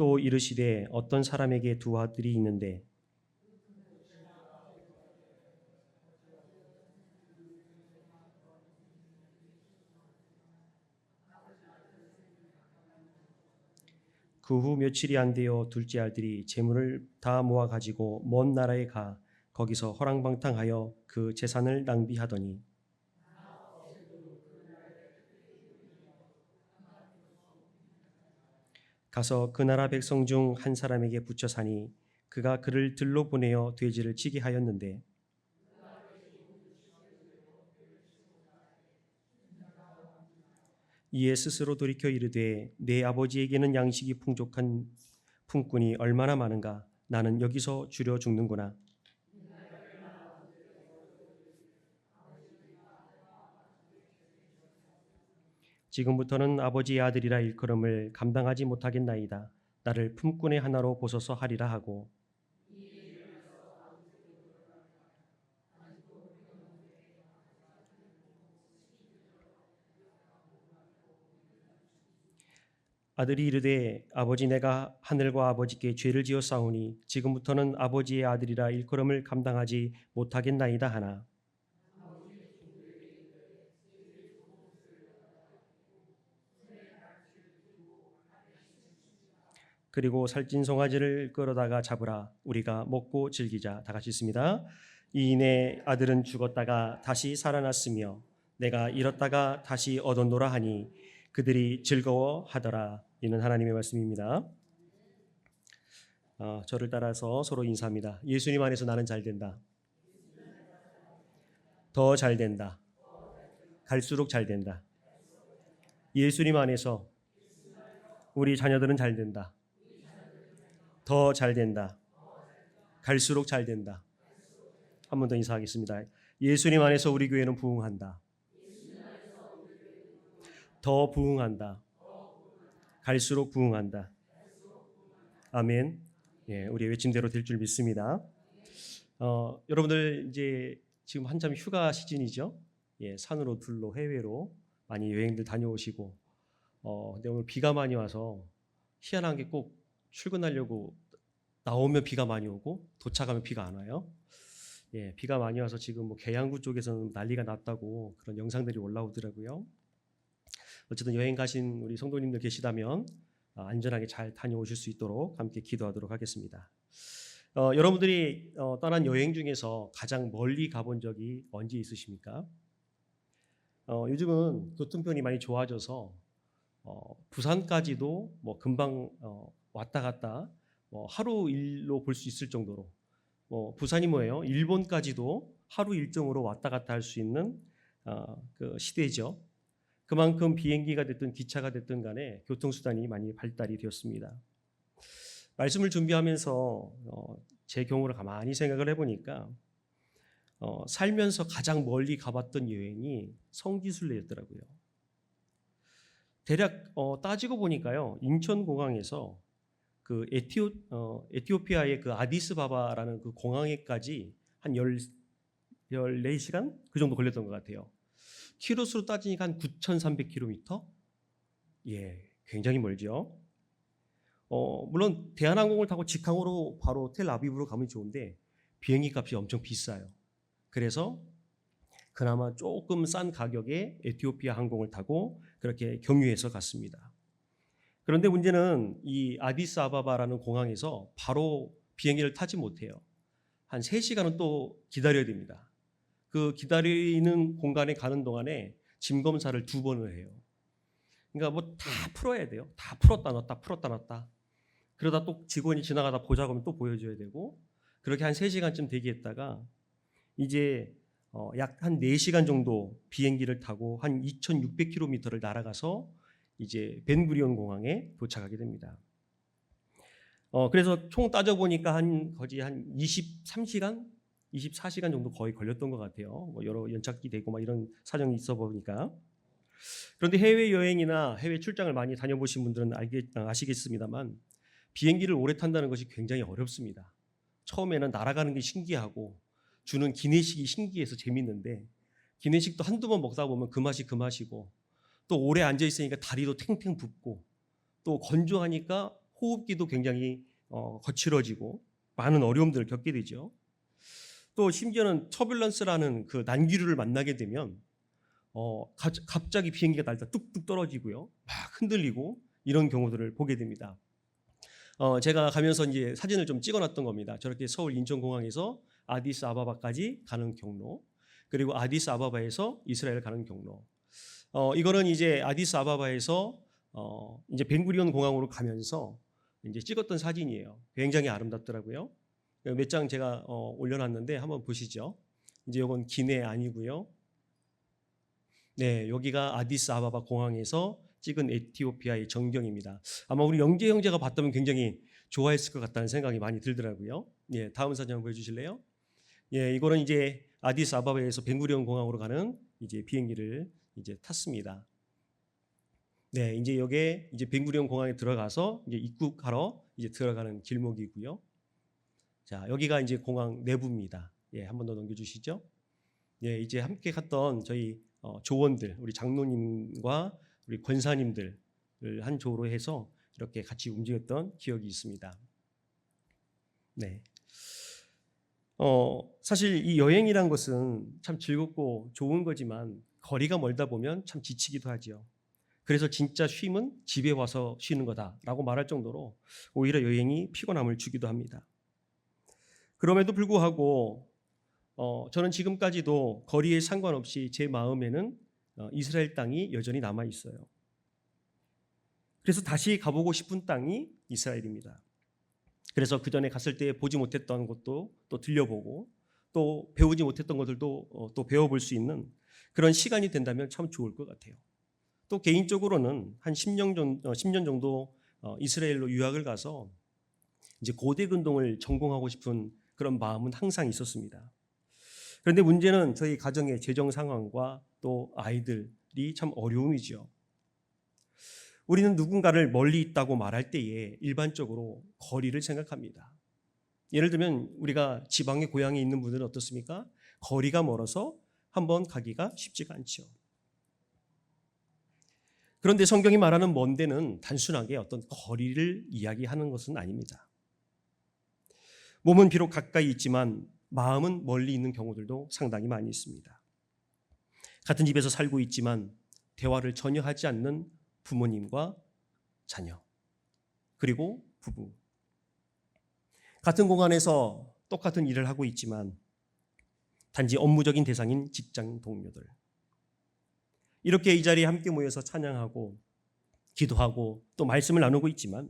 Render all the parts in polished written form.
또 이르시되 어떤 사람에게 두 아들이 있는데 그 후 며칠이 안 되어 둘째 아들이 재물을 다 모아 가지고 먼 나라에 가 거기서 허랑방탕하여 그 재산을 낭비하더니 가서 그 나라 백성 중 한 사람에게 붙여 사니 그가 그를 들로 보내어 돼지를 치게 하였는데 이에 스스로 돌이켜 이르되 내 아버지에게는 양식이 풍족한 품꾼이 얼마나 많은가 나는 여기서 줄여 죽는구나. 지금부터는 아버지의 아들이라 일컬음을 감당하지 못하겠나이다. 나를 품꾼의 하나로 보소서 하리라 하고 아들이 이르되 아버지 내가 하늘과 아버지께 죄를 지었사오니 지금부터는 아버지의 아들이라 일컬음을 감당하지 못하겠나이다 하나 그리고 살찐 송아지를 끌어다가 잡으라 우리가 먹고 즐기자. 다 같이 있습니다. 이내 아들은 죽었다가 다시 살아났으며 내가 잃었다가 다시 얻었노라 하니 그들이 즐거워하더라. 이는 하나님의 말씀입니다. 저를 따라서 서로 인사합니다. 예수님 안에서 나는 잘 된다. 더 잘 된다. 갈수록 잘 된다. 예수님 안에서 우리 자녀들은 잘 된다. 더 잘 된다. 갈수록 잘 된다. 한 번 더 인사하겠습니다. 예수님 안에서 우리 교회는 부흥한다. 더 부흥한다. 갈수록 부흥한다. 아멘. 예, 우리 외침대로 될 줄 믿습니다. 여러분들 이제 지금 한참 휴가 시즌이죠. 예, 산으로 들로 해외로 많이 여행들 다녀오시고, 근데 오늘 비가 많이 와서 희한한 게 꼭 출근하려고 나오면 비가 많이 오고 도착하면 비가 안 와요. 예, 비가 많이 와서 지금 뭐 계양구 쪽에서는 난리가 났다고 그런 영상들이 올라오더라고요. 어쨌든 여행 가신 우리 성도님들 계시다면 안전하게 잘 다녀오실 수 있도록 함께 기도하도록 하겠습니다. 여러분들이 떠난 여행 중에서 가장 멀리 가본 적이 언제 있으십니까? 요즘은 교통편이 많이 좋아져서 부산까지도 뭐 금방 왔다 갔다 뭐 하루 일로 볼 수 있을 정도로 부산이 뭐예요? 일본까지도 하루 일정으로 왔다 갔다 할 수 있는 그 시대죠. 그만큼 비행기가 됐든 기차가 됐든 간에 교통수단이 많이 발달이 되었습니다. 말씀을 준비하면서 제 경우를 가만히 생각을 해보니까 살면서 가장 멀리 가봤던 여행이 성지순례였더라고요. 대략 따지고 보니까요, 인천공항에서 그 에티오피아의 그 아디스바바라는 그 공항에까지 한 14시간 그 정도 걸렸던 것 같아요. 키로수로 따지니까 한 9,300km? 예, 굉장히 멀죠. 물론 대한항공을 타고 직항으로 바로 텔아비브로 가면 좋은데 비행기 값이 엄청 비싸요. 그래서 그나마 조금 싼 가격에 에티오피아 항공을 타고 그렇게 경유해서 갔습니다. 그런데 문제는 이 아디스아바바라는 공항에서 바로 비행기를 타지 못해요. 한 3시간은 또 기다려야 됩니다. 그 기다리는 공간에 가는 동안에 짐 검사를 2번을 해요. 그러니까 뭐 다 풀어야 돼요. 다 풀었다 놨다 풀었다 놨다. 그러다 또 직원이 지나가다 보자고 하면 또 보여줘야 되고 그렇게 한 3시간쯤 대기했다가 이제 약 한 4시간 정도 비행기를 타고 한 2,600km를 날아가서 이제 벤구리온 공항에 도착하게 됩니다. 그래서 총 따져보니까 거의 한 23시간? 24시간 정도 거의 걸렸던 것 같아요. 뭐 여러 연착기 되고 막 이런 사정이 있어 보니까. 그런데 해외여행이나 해외 출장을 많이 다녀보신 분들은 아시겠습니다만 비행기를 오래 탄다는 것이 굉장히 어렵습니다. 처음에는 날아가는 게 신기하고 주는 기내식이 신기해서 재밌는데 기내식도 한두 번 먹다 보면 그 맛이 그 맛이고 또 오래 앉아있으니까 다리도 탱탱 붓고 또 건조하니까 호흡기도 굉장히 거칠어지고 많은 어려움들을 겪게 되죠. 또 심지어는 터뷸런스라는 그 난기류를 만나게 되면 갑자기 비행기가 날다 뚝뚝 떨어지고요, 막 흔들리고 이런 경우들을 보게 됩니다. 제가 가면서 이제 사진을 좀 찍어놨던 겁니다. 저렇게 서울 인천공항에서 아디스아바바까지 가는 경로, 그리고 아디스아바바에서 이스라엘 가는 경로. 이거는 이제 아디스아바바에서 이제 벤구리온 공항으로 가면서 이제 찍었던 사진이에요. 굉장히 아름답더라고요. 몇 장 제가 올려놨는데 한번 보시죠. 이제 이건 기내 아니고요. 네, 여기가 아디스아바바 공항에서 찍은 에티오피아의 전경입니다. 아마 우리 영재 형제가 봤다면 굉장히 좋아했을 것 같다는 생각이 많이 들더라고요. 예, 다음 사진 한번 보여주실래요? 예, 이거는 이제 아디스아바바에서 벤구리온 공항으로 가는 이제 비행기를 이제 탔습니다. 네, 이제 여기에 이제 벤구리온 공항에 들어가서 이제 입국하러 이제 들어가는 길목이고요. 자, 여기가 이제 공항 내부입니다. 예, 한 번 더 넘겨주시죠. 예, 이제 함께 갔던 저희 조원들, 우리 장로님과 우리 권사님들을 한 조로 해서 이렇게 같이 움직였던 기억이 있습니다. 네. 사실 이 여행이란 것은 참 즐겁고 좋은 거지만 거리가 멀다 보면 참 지치기도 하죠. 그래서 진짜 쉼은 집에 와서 쉬는 거다라고 말할 정도로 오히려 여행이 피곤함을 주기도 합니다. 그럼에도 불구하고 저는 지금까지도 거리에 상관없이 제 마음에는 이스라엘 땅이 여전히 남아 있어요. 그래서 다시 가보고 싶은 땅이 이스라엘입니다. 그래서 그 전에 갔을 때 보지 못했던 곳도 또 들려보고 또 배우지 못했던 것들도 또 배워볼 수 있는 그런 시간이 된다면 참 좋을 것 같아요. 또 개인적으로는 한 10년 정도 이스라엘로 유학을 가서 이제 고대 운동을 전공하고 싶은 그런 마음은 항상 있었습니다. 그런데 문제는 저희 가정의 재정 상황과 또 아이들이 참 어려움이죠. 우리는 누군가를 멀리 있다고 말할 때에 일반적으로 거리를 생각합니다. 예를 들면 우리가 지방의 고향에 있는 분들은 어떻습니까? 거리가 멀어서 한번 가기가 쉽지가 않죠. 그런데 성경이 말하는 먼 데는 단순하게 어떤 거리를 이야기하는 것은 아닙니다. 몸은 비록 가까이 있지만 마음은 멀리 있는 경우들도 상당히 많이 있습니다. 같은 집에서 살고 있지만 대화를 전혀 하지 않는 부모님과 자녀, 그리고 부부. 같은 공간에서 똑같은 일을 하고 있지만 단지 업무적인 대상인 직장 동료들. 이렇게 이 자리에 함께 모여서 찬양하고 기도하고 또 말씀을 나누고 있지만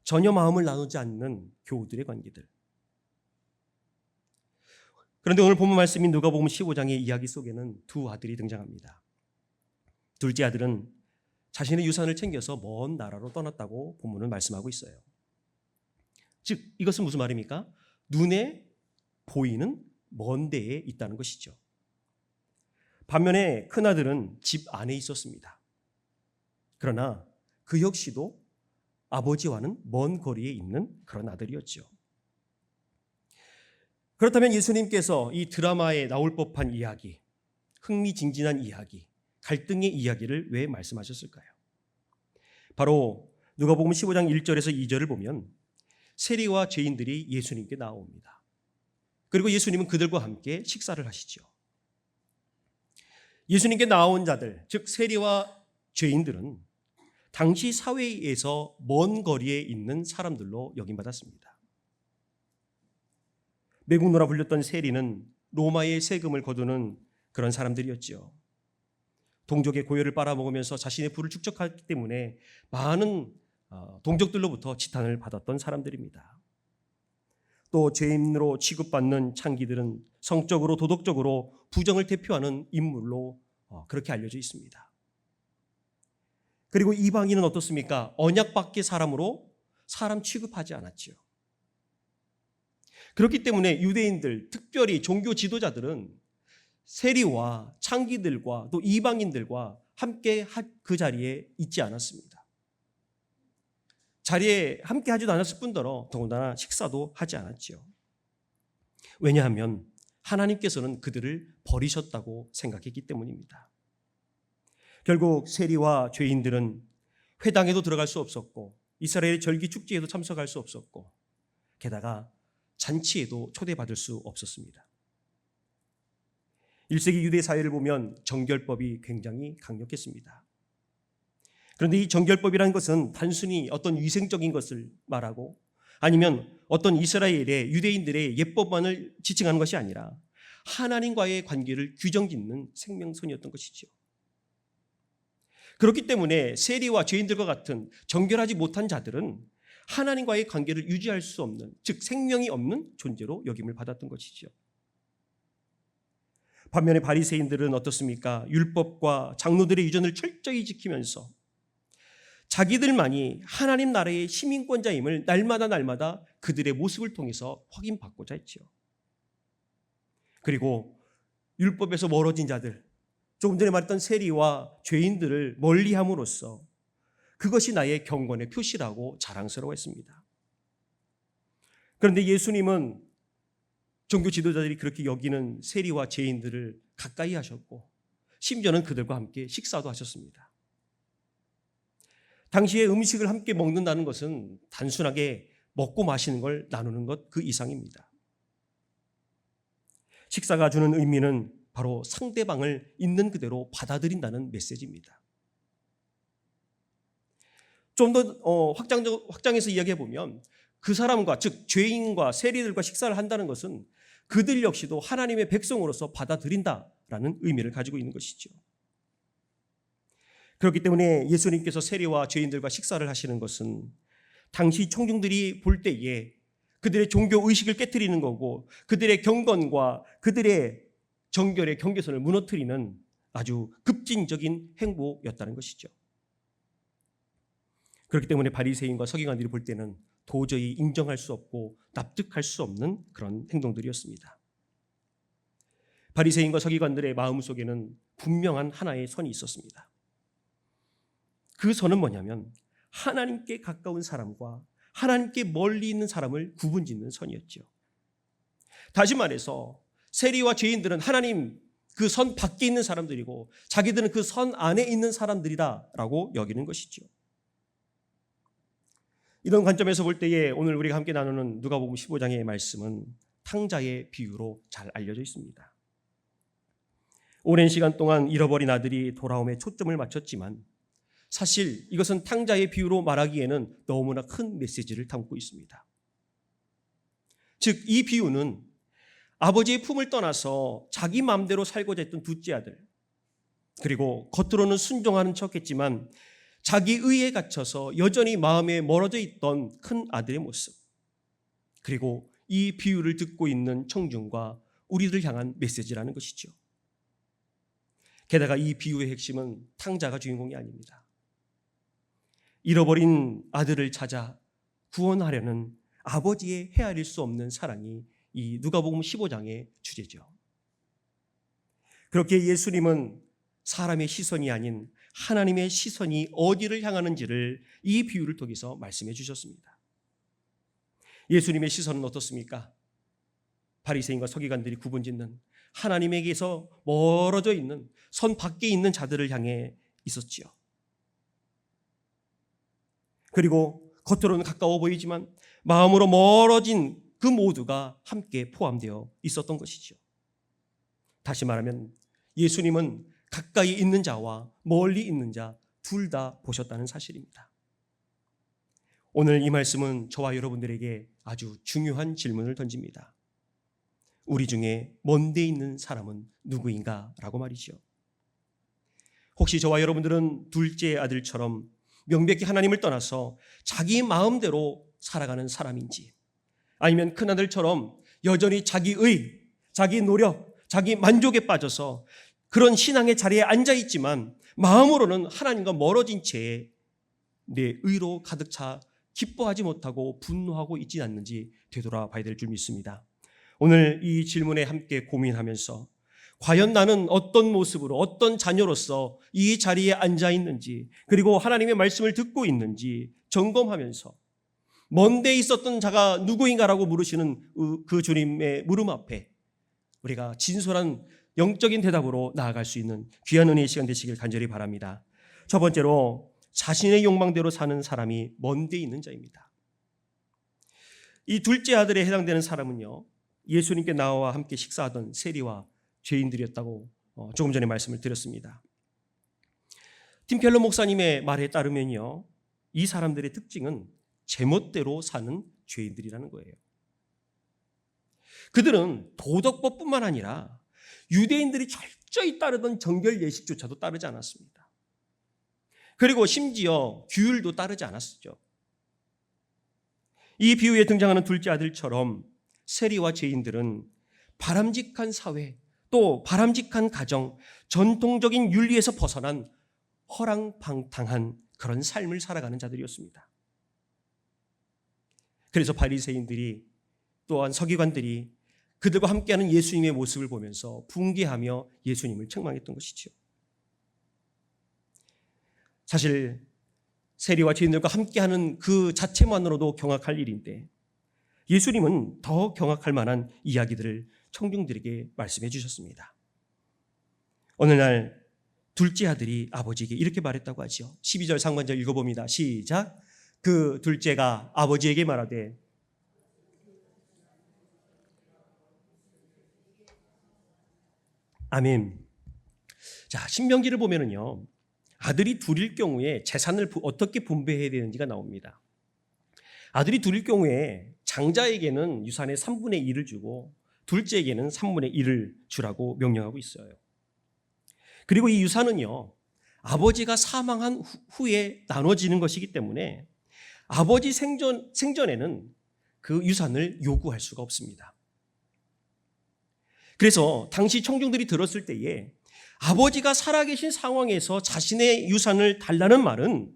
전혀 마음을 나누지 않는 교우들의 관계들. 그런데 오늘 본문 말씀인 누가복음 15장의 이야기 속에는 두 아들이 등장합니다. 둘째 아들은 자신의 유산을 챙겨서 먼 나라로 떠났다고 본문은 말씀하고 있어요. 즉 이것은 무슨 말입니까? 눈에 보이는 먼 데에 있다는 것이죠. 반면에 큰아들은 집 안에 있었습니다. 그러나 그 역시도 아버지와는 먼 거리에 있는 그런 아들이었죠. 그렇다면 예수님께서 이 드라마에 나올 법한 이야기, 흥미진진한 이야기, 갈등의 이야기를 왜 말씀하셨을까요? 바로 누가복음 15장 1절에서 2절을 보면 세리와 죄인들이 예수님께 나옵니다. 그리고 예수님은 그들과 함께 식사를 하시죠. 예수님께 나온 자들, 즉 세리와 죄인들은 당시 사회에서 먼 거리에 있는 사람들로 여김받았습니다. 매국노라 불렸던 세리는 로마의 세금을 거두는 그런 사람들이었죠. 동족의 고요를 빨아먹으면서 자신의 부를 축적하기 때문에 많은 동족들로부터 지탄을 받았던 사람들입니다. 또 죄인으로 취급받는 창기들은 성적으로 도덕적으로 부정을 대표하는 인물로 그렇게 알려져 있습니다. 그리고 이방인은 어떻습니까? 언약 밖의 사람으로 사람 취급하지 않았지요. 그렇기 때문에 유대인들, 특별히 종교 지도자들은 세리와 창기들과 또 이방인들과 함께 그 자리에 있지 않았습니다. 자리에 함께 하지도 않았을 뿐더러 더군다나 식사도 하지 않았지요. 왜냐하면 하나님께서는 그들을 버리셨다고 생각했기 때문입니다. 결국 세리와 죄인들은 회당에도 들어갈 수 없었고 이스라엘의 절기 축제에도 참석할 수 없었고 게다가 잔치에도 초대받을 수 없었습니다. 1세기 유대 사회를 보면 정결법이 굉장히 강력했습니다. 그런데 이 정결법이라는 것은 단순히 어떤 위생적인 것을 말하고 아니면 어떤 이스라엘의 유대인들의 예법만을 지칭하는 것이 아니라 하나님과의 관계를 규정짓는 생명선이었던 것이죠. 그렇기 때문에 세리와 죄인들과 같은 정결하지 못한 자들은 하나님과의 관계를 유지할 수 없는, 즉 생명이 없는 존재로 여김을 받았던 것이죠. 반면에 바리새인들은 어떻습니까? 율법과 장로들의 유전을 철저히 지키면서 자기들만이 하나님 나라의 시민권자임을 날마다 그들의 모습을 통해서 확인받고자 했죠. 그리고 율법에서 멀어진 자들, 조금 전에 말했던 세리와 죄인들을 멀리함으로써 그것이 나의 경건의 표시라고 자랑스러워했습니다. 그런데 예수님은 종교 지도자들이 그렇게 여기는 세리와 죄인들을 가까이 하셨고 심지어는 그들과 함께 식사도 하셨습니다. 당시에 음식을 함께 먹는다는 것은 단순하게 먹고 마시는 걸 나누는 것 그 이상입니다. 식사가 주는 의미는 바로 상대방을 있는 그대로 받아들인다는 메시지입니다. 좀 더 확장해서 이야기해 보면 그 사람과, 즉 죄인과 세리들과 식사를 한다는 것은 그들 역시도 하나님의 백성으로서 받아들인다라는 의미를 가지고 있는 것이죠. 그렇기 때문에 예수님께서 세리와 죄인들과 식사를 하시는 것은 당시 청중들이 볼 때에 그들의 종교 의식을 깨트리는 거고 그들의 경건과 그들의 정결의 경계선을 무너뜨리는 아주 급진적인 행보였다는 것이죠. 그렇기 때문에 바리새인과 서기관들이 볼 때는 도저히 인정할 수 없고 납득할 수 없는 그런 행동들이었습니다. 바리새인과 서기관들의 마음속에는 분명한 하나의 선이 있었습니다. 그 선은 뭐냐면 하나님께 가까운 사람과 하나님께 멀리 있는 사람을 구분짓는 선이었죠. 다시 말해서 세리와 죄인들은 하나님 그 선 밖에 있는 사람들이고 자기들은 그 선 안에 있는 사람들이다라고 여기는 것이죠. 이런 관점에서 볼 때에 오늘 우리가 함께 나누는 누가복음 15장의 말씀은 탕자의 비유로 잘 알려져 있습니다. 오랜 시간 동안 잃어버린 아들이 돌아옴에 초점을 맞췄지만 사실 이것은 탕자의 비유로 말하기에는 너무나 큰 메시지를 담고 있습니다. 즉 이 비유는 아버지의 품을 떠나서 자기 마음대로 살고자 했던 둘째 아들, 그리고 겉으로는 순종하는 척했지만 자기 의에 갇혀서 여전히 마음에 멀어져 있던 큰 아들의 모습, 그리고 이 비유를 듣고 있는 청중과 우리를 향한 메시지라는 것이죠. 게다가 이 비유의 핵심은 탕자가 주인공이 아닙니다. 잃어버린 아들을 찾아 구원하려는 아버지의 헤아릴 수 없는 사랑이 이 누가복음 15장의 주제죠. 그렇게 예수님은 사람의 시선이 아닌 하나님의 시선이 어디를 향하는지를 이 비유를 통해서 말씀해 주셨습니다. 예수님의 시선은 어떻습니까? 바리새인과 서기관들이 구분짓는 하나님에게서 멀어져 있는 선 밖에 있는 자들을 향해 있었지요. 그리고 겉으로는 가까워 보이지만 마음으로 멀어진 그 모두가 함께 포함되어 있었던 것이죠. 다시 말하면 예수님은 가까이 있는 자와 멀리 있는 자 둘 다 보셨다는 사실입니다. 오늘 이 말씀은 저와 여러분들에게 아주 중요한 질문을 던집니다. 우리 중에 먼데 있는 사람은 누구인가? 라고 말이죠. 혹시 저와 여러분들은 둘째 아들처럼 명백히 하나님을 떠나서 자기 마음대로 살아가는 사람인지, 아니면 큰아들처럼 여전히 자기 의, 자기 노력, 자기 만족에 빠져서 그런 신앙의 자리에 앉아있지만 마음으로는 하나님과 멀어진 채 내 의로 가득 차 기뻐하지 못하고 분노하고 있지 않는지 되돌아봐야 될 줄 믿습니다. 오늘 이 질문에 함께 고민하면서 과연 나는 어떤 모습으로, 어떤 자녀로서 이 자리에 앉아있는지, 그리고 하나님의 말씀을 듣고 있는지 점검하면서 먼데 있었던 자가 누구인가라고 물으시는 그 주님의 물음 앞에 우리가 진솔한 영적인 대답으로 나아갈 수 있는 귀한 은혜의 시간 되시길 간절히 바랍니다. 첫 번째로 자신의 욕망대로 사는 사람이 먼데 있는 자입니다. 이 둘째 아들에 해당되는 사람은요, 예수님께 나와 함께 식사하던 세리와 죄인들이었다고 조금 전에 말씀을 드렸습니다. 팀 켈러 목사님의 말에 따르면요, 이 사람들의 특징은 제멋대로 사는 죄인들이라는 거예요. 그들은 도덕법뿐만 아니라 유대인들이 철저히 따르던 정결 예식조차도 따르지 않았습니다. 그리고 심지어 규율도 따르지 않았었죠. 이 비유에 등장하는 둘째 아들처럼 세리와 죄인들은 바람직한 사회, 또 바람직한 가정, 전통적인 윤리에서 벗어난 허랑방탕한 그런 삶을 살아가는 자들이었습니다. 그래서 바리새인들이 또한 서기관들이 그들과 함께하는 예수님의 모습을 보면서 붕괴하며 예수님을 책망했던 것이죠. 사실 세리와 죄인들과 함께하는 그 자체만으로도 경악할 일인데 예수님은 더 경악할 만한 이야기들을 청중들에게 말씀해 주셨습니다. 어느 날 둘째 아들이 아버지에게 이렇게 말했다고 하죠. 12절 상반절 읽어봅니다. 시작. 그 둘째가 아버지에게 말하되 아멘. 자, 신명기를 보면은요, 아들이 둘일 경우에 재산을 어떻게 분배해야 되는지가 나옵니다. 아들이 둘일 경우에 장자에게는 유산의 3분의 1을 주고 둘째에게는 3분의 1을 주라고 명령하고 있어요. 그리고 이 유산은요, 아버지가 사망한 후에 나눠지는 것이기 때문에 아버지 생전에는 그 유산을 요구할 수가 없습니다. 그래서 당시 청중들이 들었을 때에 아버지가 살아계신 상황에서 자신의 유산을 달라는 말은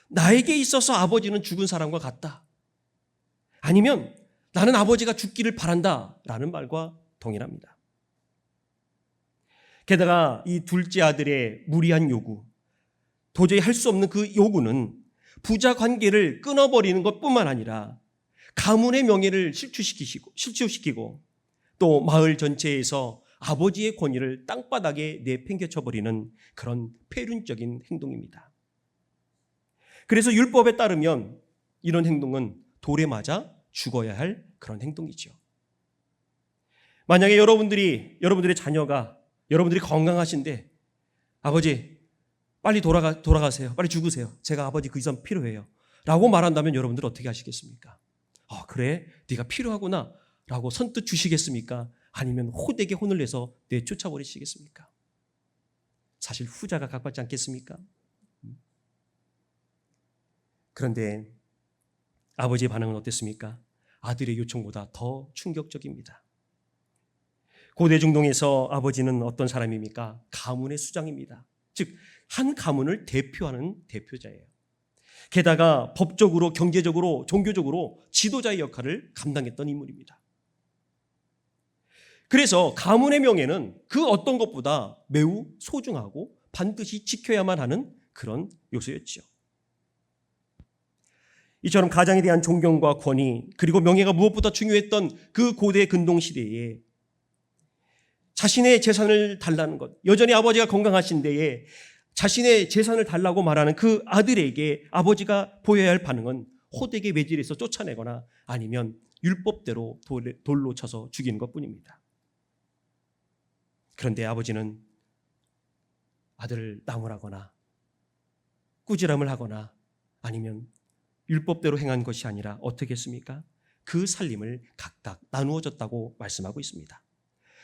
나에게 있어서 아버지는 죽은 사람과 같다, 아니면 나는 아버지가 죽기를 바란다 라는 말과 동일합니다. 게다가 이 둘째 아들의 무리한 요구, 도저히 할 수 없는 그 요구는 부자 관계를 끊어버리는 것뿐만 아니라 가문의 명예를 실추시키고 또 마을 전체에서 아버지의 권위를 땅바닥에 내팽개쳐버리는 그런 폐륜적인 행동입니다. 그래서 율법에 따르면 이런 행동은 돌에 맞아 죽어야 할 그런 행동이죠. 만약에 여러분들의 자녀가 여러분들이 건강하신데 아버지 빨리 돌아가세요. 빨리 죽으세요. 제가 아버지 그 유산 필요해요. 라고 말한다면 여러분들 어떻게 하시겠습니까? 그래? 네가 필요하구나. 라고 선뜻 주시겠습니까? 아니면 호되게 혼을 내서 내쫓아버리시겠습니까? 사실 후자가 각받지 않겠습니까? 그런데 아버지의 반응은 어땠습니까? 아들의 요청보다 더 충격적입니다. 고대 중동에서 아버지는 어떤 사람입니까? 가문의 수장입니다. 즉, 한 가문을 대표하는 대표자예요. 게다가 법적으로, 경제적으로, 종교적으로 지도자의 역할을 감당했던 인물입니다. 그래서 가문의 명예는 그 어떤 것보다 매우 소중하고 반드시 지켜야만 하는 그런 요소였죠. 이처럼 가장에 대한 존경과 권위, 그리고 명예가 무엇보다 중요했던 그 고대 근동 시대에 자신의 재산을 달라는 것, 여전히 아버지가 건강하신 데에 자신의 재산을 달라고 말하는 그 아들에게 아버지가 보여야 할 반응은 호되게 매질해서 쫓아내거나 아니면 율법대로 돌로 쳐서 죽이는 것뿐입니다. 그런데 아버지는 아들을 나무라거나 꾸지람을 하거나 아니면 율법대로 행한 것이 아니라 어떻게 했습니까? 그 살림을 각각 나누어 줬다고 말씀하고 있습니다.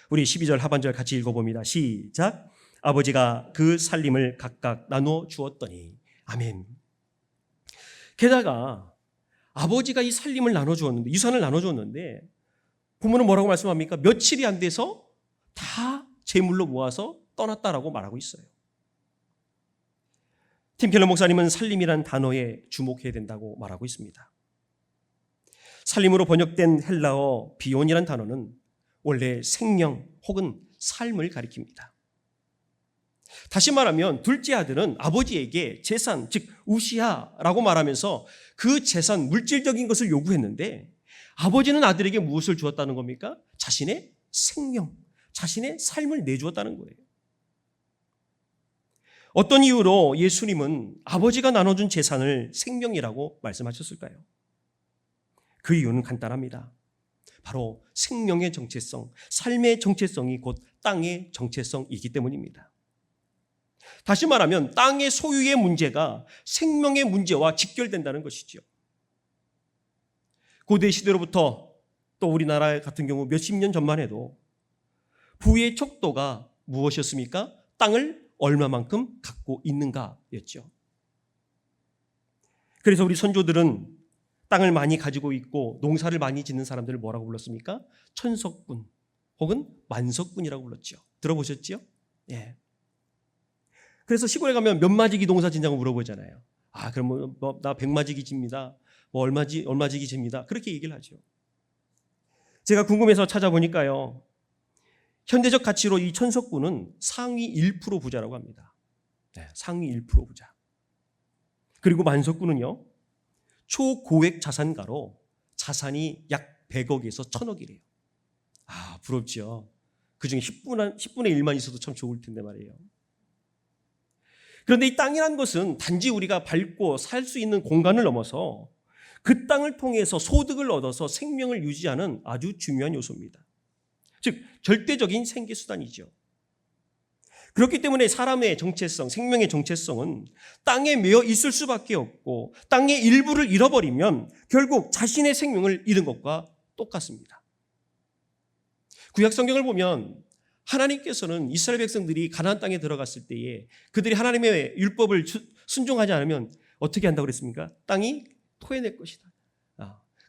우리 12절 하반절 같이 읽어봅니다. 시작. 아버지가 그 살림을 각각 나누어 주었더니 아멘. 게다가 아버지가 이 살림을 나눠주었는데, 유산을 나눠주었는데 부모는 뭐라고 말씀합니까? 며칠이 안 돼서 다 제물로 모아서 떠났다라고 말하고 있어요. 팀 켈러 목사님은 살림이란 단어에 주목해야 된다고 말하고 있습니다. 살림으로 번역된 헬라어 비온이란 단어는 원래 생명 혹은 삶을 가리킵니다. 다시 말하면 둘째 아들은 아버지에게 재산, 즉 우시아라고 말하면서 그 재산, 물질적인 것을 요구했는데 아버지는 아들에게 무엇을 주었다는 겁니까? 자신의 생명, 자신의 삶을 내주었다는 거예요. 어떤 이유로 예수님은 아버지가 나눠준 재산을 생명이라고 말씀하셨을까요? 그 이유는 간단합니다. 바로 생명의 정체성, 삶의 정체성이 곧 땅의 정체성이기 때문입니다. 다시 말하면 땅의 소유의 문제가 생명의 문제와 직결된다는 것이죠. 고대 시대로부터 또 우리나라 같은 경우 몇십 년 전만 해도 부의 척도가 무엇이었습니까? 땅을 얼마만큼 갖고 있는가였죠. 그래서 우리 선조들은 땅을 많이 가지고 있고 농사를 많이 짓는 사람들을 뭐라고 불렀습니까? 천석군 혹은 만석군이라고 불렀죠. 들어보셨죠? 예. 그래서 시골에 가면 몇 마지기 농사 짓냐고 물어보잖아요. 그럼 나 100마지기 집니다. 얼마지기 집니다. 그렇게 얘기를 하죠. 제가 궁금해서 찾아보니까요. 현대적 가치로 이 천석군은 상위 1% 부자라고 합니다. 네, 상위 1% 부자. 그리고 만석군은요. 초고액 자산가로 자산이 약 100억에서 1000억이래요. 부럽죠. 그중에 10분의 1만 있어도 참 좋을 텐데 말이에요. 그런데 이 땅이란 것은 단지 우리가 밟고 살 수 있는 공간을 넘어서 그 땅을 통해서 소득을 얻어서 생명을 유지하는 아주 중요한 요소입니다. 즉 절대적인 생계수단이죠. 그렇기 때문에 사람의 정체성, 생명의 정체성은 땅에 매여 있을 수밖에 없고 땅의 일부를 잃어버리면 결국 자신의 생명을 잃은 것과 똑같습니다. 구약 성경을 보면 하나님께서는 이스라엘 백성들이 가나안 땅에 들어갔을 때에 그들이 하나님의 율법을 순종하지 않으면 어떻게 한다고 그랬습니까? 땅이 토해낼 것이다.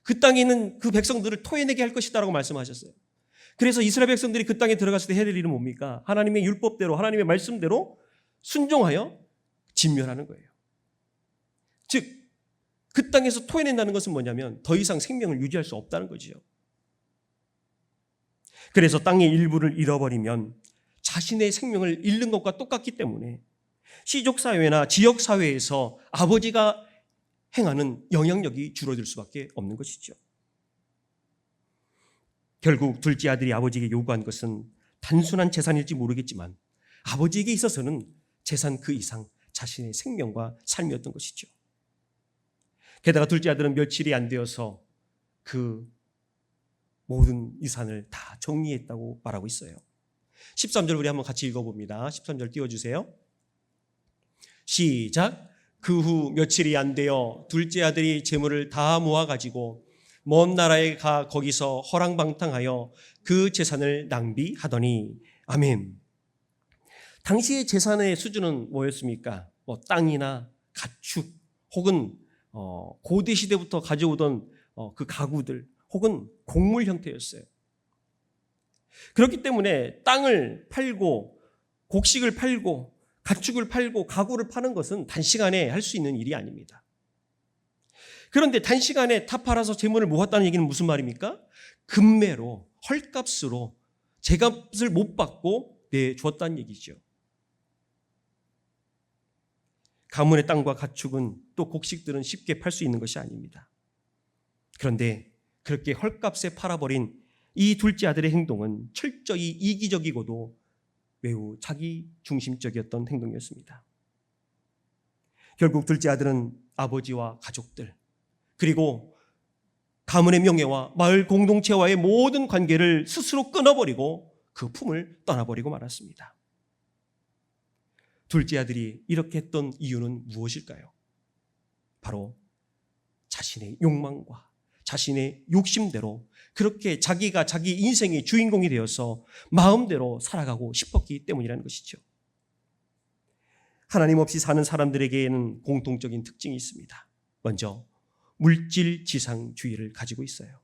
그 땅에 있는 그 백성들을 토해내게 할 것이다 라고 말씀하셨어요. 그래서 이스라엘 백성들이 그 땅에 들어갔을 때 해야 될 일은 뭡니까? 하나님의 율법대로 하나님의 말씀대로 순종하여 진멸하는 거예요. 즉 그 땅에서 토해낸다는 것은 뭐냐면 더 이상 생명을 유지할 수 없다는 거지요. 그래서 땅의 일부를 잃어버리면 자신의 생명을 잃는 것과 똑같기 때문에 시족사회나 지역사회에서 아버지가 행하는 영향력이 줄어들 수밖에 없는 것이죠. 결국 둘째 아들이 아버지에게 요구한 것은 단순한 재산일지 모르겠지만 아버지에게 있어서는 재산 그 이상 자신의 생명과 삶이었던 것이죠. 게다가 둘째 아들은 며칠이 안 되어서 그 모든 유산을 다 정리했다고 말하고 있어요. 13절 우리 한번 같이 읽어봅니다. 13절 띄워주세요. 시작. 그 후 며칠이 안 되어 둘째 아들이 재물을 다 모아가지고 먼 나라에 가 거기서 허랑방탕하여 그 재산을 낭비하더니. 아멘. 당시의 재산의 수준은 뭐였습니까? 땅이나 가축 혹은 고대 시대부터 가져오던 그 가구들 혹은 곡물 형태였어요. 그렇기 때문에 땅을 팔고 곡식을 팔고 가축을 팔고 가구를 파는 것은 단시간에 할 수 있는 일이 아닙니다. 그런데 단시간에 다 팔아서 재물을 모았다는 얘기는 무슨 말입니까? 금매로 헐값으로 제값을 못 받고 내주었다는 얘기죠. 가문의 땅과 가축은 또 곡식들은 쉽게 팔 수 있는 것이 아닙니다. 그런데 그렇게 헐값에 팔아버린 이 둘째 아들의 행동은 철저히 이기적이고도 매우 자기 중심적이었던 행동이었습니다. 결국 둘째 아들은 아버지와 가족들 그리고 가문의 명예와 마을 공동체와의 모든 관계를 스스로 끊어버리고 그 품을 떠나버리고 말았습니다. 둘째 아들이 이렇게 했던 이유는 무엇일까요? 바로 자신의 욕망과 자신의 욕심대로 그렇게 자기가 자기 인생의 주인공이 되어서 마음대로 살아가고 싶었기 때문이라는 것이죠. 하나님 없이 사는 사람들에게는 공통적인 특징이 있습니다. 먼저 물질지상주의를 가지고 있어요.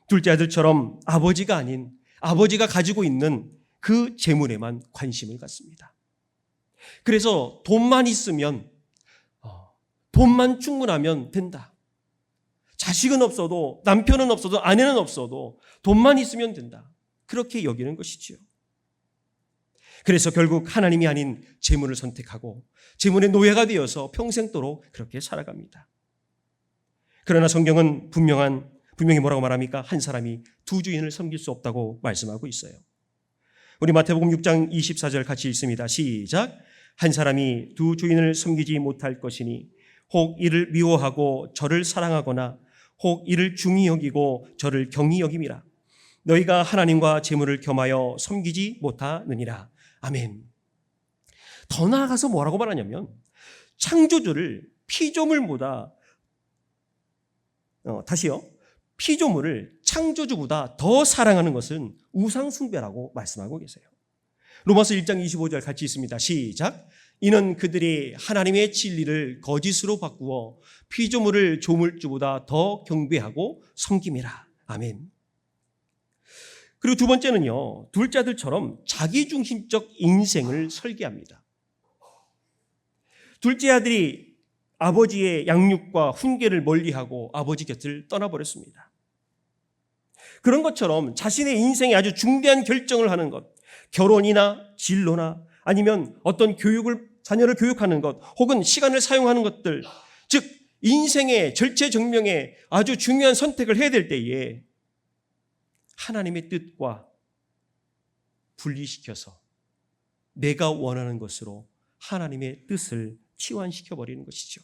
둘째 아들처럼 아버지가 아닌 아버지가 가지고 있는 그 재물에만 관심을 갖습니다. 그래서 돈만 있으면 돈만 충분하면 된다. 자식은 없어도 남편은 없어도 아내는 없어도 돈만 있으면 된다. 그렇게 여기는 것이지요. 그래서 결국 하나님이 아닌 재물을 선택하고 재물의 노예가 되어서 평생도록 그렇게 살아갑니다. 그러나 성경은 분명히 뭐라고 말합니까? 한 사람이 두 주인을 섬길 수 없다고 말씀하고 있어요. 우리 마태복음 6장 24절 같이 읽습니다. 시작. 한 사람이 두 주인을 섬기지 못할 것이니 혹 이를 미워하고 저를 사랑하거나 혹 이를 중히 여기고 저를 경히 여김이라. 너희가 하나님과 재물을 겸하여 섬기지 못하느니라. 아멘. 더 나아가서 뭐라고 말하냐면 창조주를 피조물보다 피조물을 창조주보다 더 사랑하는 것은 우상숭배라고 말씀하고 계세요. 로마서 1장 25절 같이 있습니다. 시작. 이는 그들이 하나님의 진리를 거짓으로 바꾸어 피조물을 조물주보다 더 경배하고 섬김이라. 아멘. 그리고 두 번째는요, 둘째 아들처럼 자기중심적 인생을 설계합니다. 둘째 아들이 아버지의 양육과 훈계를 멀리하고 아버지 곁을 떠나버렸습니다. 그런 것처럼 자신의 인생에 아주 중대한 결정을 하는 것, 결혼이나 진로나 아니면 어떤 자녀를 교육하는 것, 혹은 시간을 사용하는 것들, 즉 인생의 절체절명에 아주 중요한 선택을 해야 될 때에 하나님의 뜻과 분리시켜서 내가 원하는 것으로 하나님의 뜻을 치환시켜버리는 것이죠.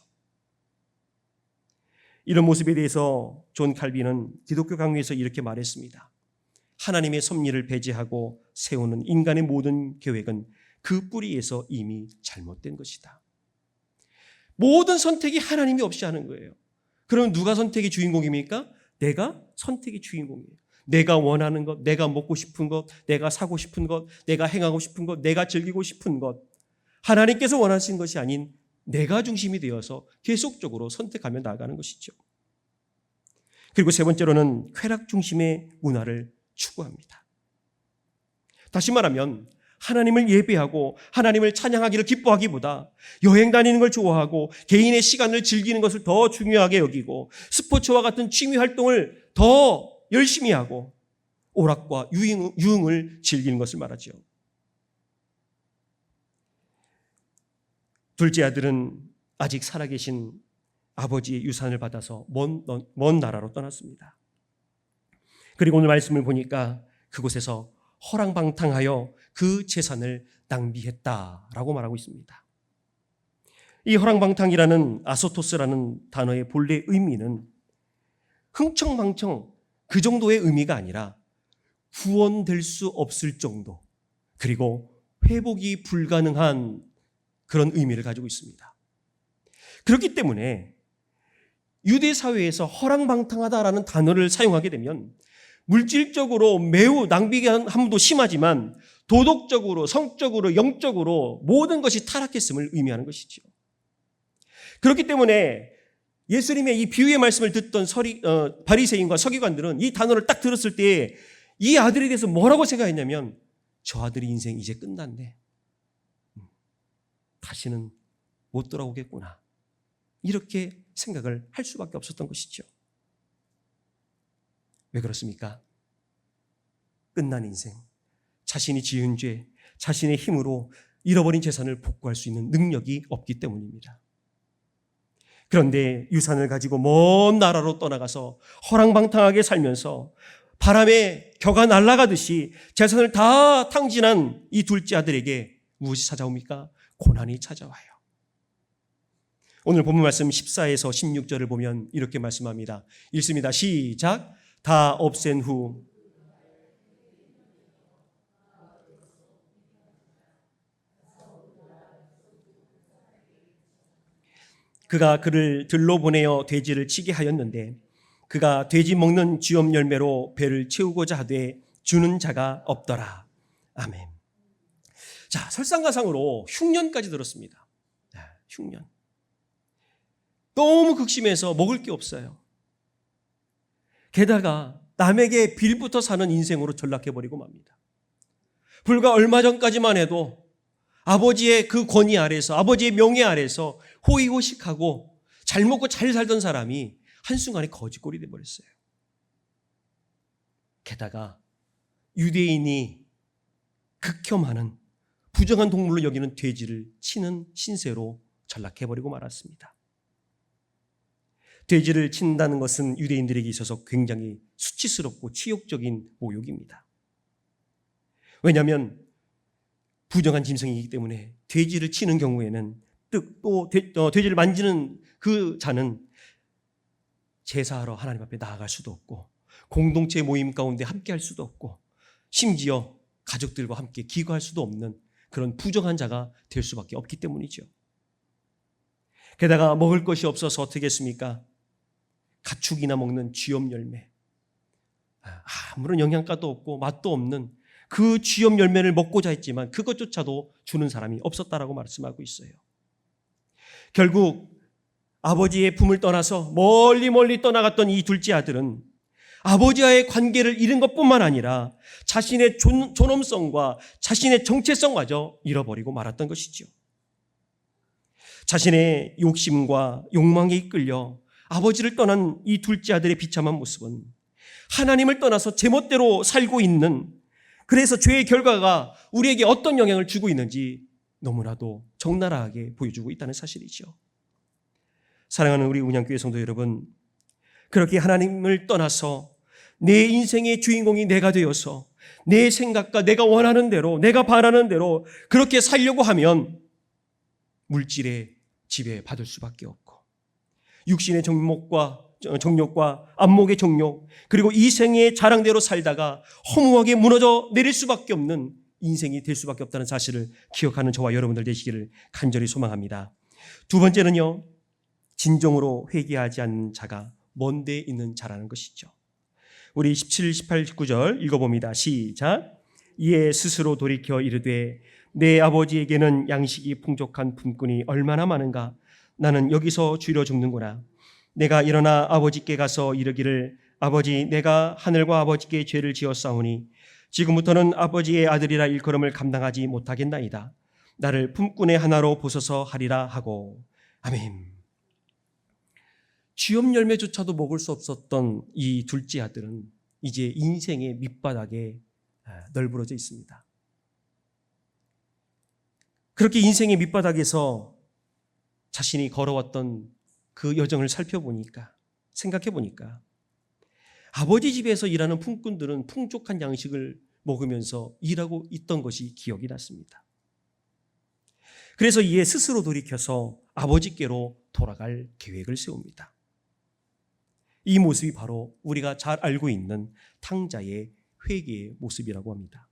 이런 모습에 대해서 존 칼빈은 기독교 강의에서 이렇게 말했습니다. 하나님의 섭리를 배제하고 세우는 인간의 모든 계획은 그 뿌리에서 이미 잘못된 것이다. 모든 선택이 하나님이 없이 하는 거예요. 그럼 누가 선택의 주인공입니까? 내가 선택의 주인공이에요. 내가 원하는 것, 내가 먹고 싶은 것, 내가 사고 싶은 것, 내가 행하고 싶은 것, 내가 즐기고 싶은 것, 하나님께서 원하신 것이 아닌 내가 중심이 되어서 계속적으로 선택하며 나아가는 것이죠. 그리고 세 번째로는 쾌락 중심의 문화를 추구합니다. 다시 말하면 하나님을 예배하고 하나님을 찬양하기를 기뻐하기보다 여행 다니는 걸 좋아하고 개인의 시간을 즐기는 것을 더 중요하게 여기고 스포츠와 같은 취미 활동을 더 열심히 하고 오락과 유흥을 즐기는 것을 말하죠. 둘째 아들은 아직 살아계신 아버지의 유산을 받아서 먼 나라로 떠났습니다. 그리고 오늘 말씀을 보니까 그곳에서 허랑방탕하여 그 재산을 낭비했다라고 말하고 있습니다. 이 허랑방탕이라는 아소토스라는 단어의 본래 의미는 흥청망청 그 정도의 의미가 아니라 구원될 수 없을 정도, 그리고 회복이 불가능한 그런 의미를 가지고 있습니다. 그렇기 때문에 유대 사회에서 허랑방탕하다라는 단어를 사용하게 되면 물질적으로 매우 낭비함도 심하지만 도덕적으로, 성적으로, 영적으로 모든 것이 타락했음을 의미하는 것이죠. 그렇기 때문에 예수님의 이 비유의 말씀을 듣던 바리새인과 서기관들은 이 단어를 딱 들었을 때 이 아들에 대해서 뭐라고 생각했냐면 저 아들의 인생 이제 끝났네. 다시는 못 돌아오겠구나. 이렇게 생각을 할 수밖에 없었던 것이죠. 왜 그렇습니까? 끝난 인생, 자신이 지은 죄, 자신의 힘으로 잃어버린 재산을 복구할 수 있는 능력이 없기 때문입니다. 그런데 유산을 가지고 먼 나라로 떠나가서 허랑방탕하게 살면서 바람에 겨가 날아가듯이 재산을 다 탕진한 이 둘째 아들에게 무엇이 찾아옵니까? 고난이 찾아와요. 오늘 본문 말씀 14에서 16절을 보면 이렇게 말씀합니다. 읽습니다. 시작. 다 없앤 후 그가 그를 들로 보내어 돼지를 치게 하였는데 그가 돼지 먹는 쥐엄 열매로 배를 채우고자 하되 주는 자가 없더라. 아멘. 자, 설상가상으로 흉년까지 들었습니다. 흉년. 너무 극심해서 먹을 게 없어요. 게다가 남에게 빌부터 사는 인생으로 전락해버리고 맙니다. 불과 얼마 전까지만 해도 아버지의 그 권위 아래서, 아버지의 명예 아래서 호의호식하고 잘 먹고 잘 살던 사람이 한순간에 거지꼴이 되어버렸어요. 게다가 유대인이 극혐하는 부정한 동물로 여기는 돼지를 치는 신세로 전락해버리고 말았습니다. 돼지를 친다는 것은 유대인들에게 있어서 굉장히 수치스럽고 치욕적인 모욕입니다. 왜냐하면 부정한 짐승이기 때문에 돼지를 치는 경우에는 또 돼지를 만지는 그 자는 제사하러 하나님 앞에 나아갈 수도 없고 공동체 모임 가운데 함께 할 수도 없고 심지어 가족들과 함께 기거할 수도 없는 그런 부정한 자가 될 수밖에 없기 때문이죠. 게다가 먹을 것이 없어서 어떻게 했습니까? 가축이나 먹는 쥐염 열매, 아무런 영양가도 없고 맛도 없는 그 쥐염 열매를 먹고자 했지만 그것조차도 주는 사람이 없었다라고 말씀하고 있어요. 결국 아버지의 품을 떠나서 멀리 떠나갔던 이 둘째 아들은 아버지와의 관계를 잃은 것뿐만 아니라 자신의 존엄성과 자신의 정체성마저 잃어버리고 말았던 것이죠. 자신의 욕심과 욕망에 이끌려 아버지를 떠난 이 둘째 아들의 비참한 모습은 하나님을 떠나서 제멋대로 살고 있는, 그래서 죄의 결과가 우리에게 어떤 영향을 주고 있는지 너무나도 적나라하게 보여주고 있다는 사실이죠. 사랑하는 우리 운양교회 성도 여러분, 그렇게 하나님을 떠나서 내 인생의 주인공이 내가 되어서 내 생각과 내가 원하는 대로, 내가 바라는 대로 그렇게 살려고 하면 물질의 지배받을 수밖에 없고 육신의 정욕과 안목의 정욕, 그리고 이생의 자랑대로 살다가 허무하게 무너져 내릴 수밖에 없는 인생이 될 수밖에 없다는 사실을 기억하는 저와 여러분들 되시기를 간절히 소망합니다. 두 번째는요, 진정으로 회개하지 않는 자가 먼 데 있는 자라는 것이죠. 우리 17, 18, 19절 읽어봅니다. 시작. 이에 스스로 돌이켜 이르되 내 아버지에게는 양식이 풍족한 품꾼이 얼마나 많은가. 나는 여기서 줄여 죽는구나. 내가 일어나 아버지께 가서 이르기를 아버지, 내가 하늘과 아버지께 죄를 지었사오니 지금부터는 아버지의 아들이라 일컬음을 감당하지 못하겠나이다. 나를 품꾼의 하나로 보소서 하리라 하고. 아멘. 쥐염 열매조차도 먹을 수 없었던 이 둘째 아들은 이제 인생의 밑바닥에 널브러져 있습니다. 그렇게 인생의 밑바닥에서 자신이 걸어왔던 그 여정을 생각해보니까 아버지 집에서 일하는 품꾼들은 풍족한 양식을 먹으면서 일하고 있던 것이 기억이 났습니다. 그래서 이에 스스로 돌이켜서 아버지께로 돌아갈 계획을 세웁니다. 이 모습이 바로 우리가 잘 알고 있는 탕자의 회개의 모습이라고 합니다.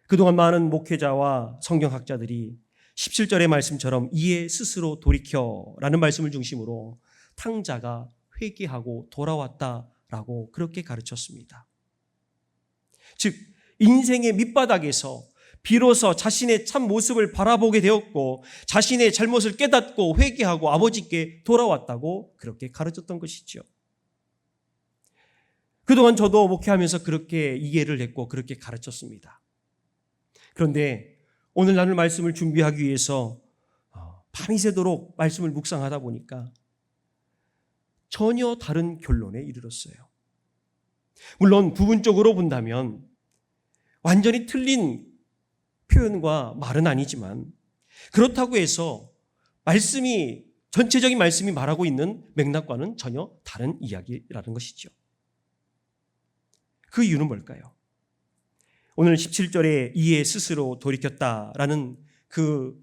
그동안 많은 목회자와 성경학자들이 17절의 말씀처럼 이에 스스로 돌이켜라는 말씀을 중심으로 탕자가 회개하고 돌아왔다라고 그렇게 가르쳤습니다. 즉 인생의 밑바닥에서 비로소 자신의 참 모습을 바라보게 되었고 자신의 잘못을 깨닫고 회개하고 아버지께 돌아왔다고 그렇게 가르쳤던 것이죠. 그동안 저도 목회하면서 그렇게 이해를 했고 그렇게 가르쳤습니다. 그런데 오늘 나눌 말씀을 준비하기 위해서 밤이 새도록 말씀을 묵상하다 보니까 전혀 다른 결론에 이르렀어요. 물론 부분적으로 본다면 완전히 틀린 표현과 말은 아니지만 그렇다고 해서 전체적인 말씀이 말하고 있는 맥락과는 전혀 다른 이야기라는 것이죠. 그 이유는 뭘까요? 오늘 17절에 이에 스스로 돌이켰다라는 그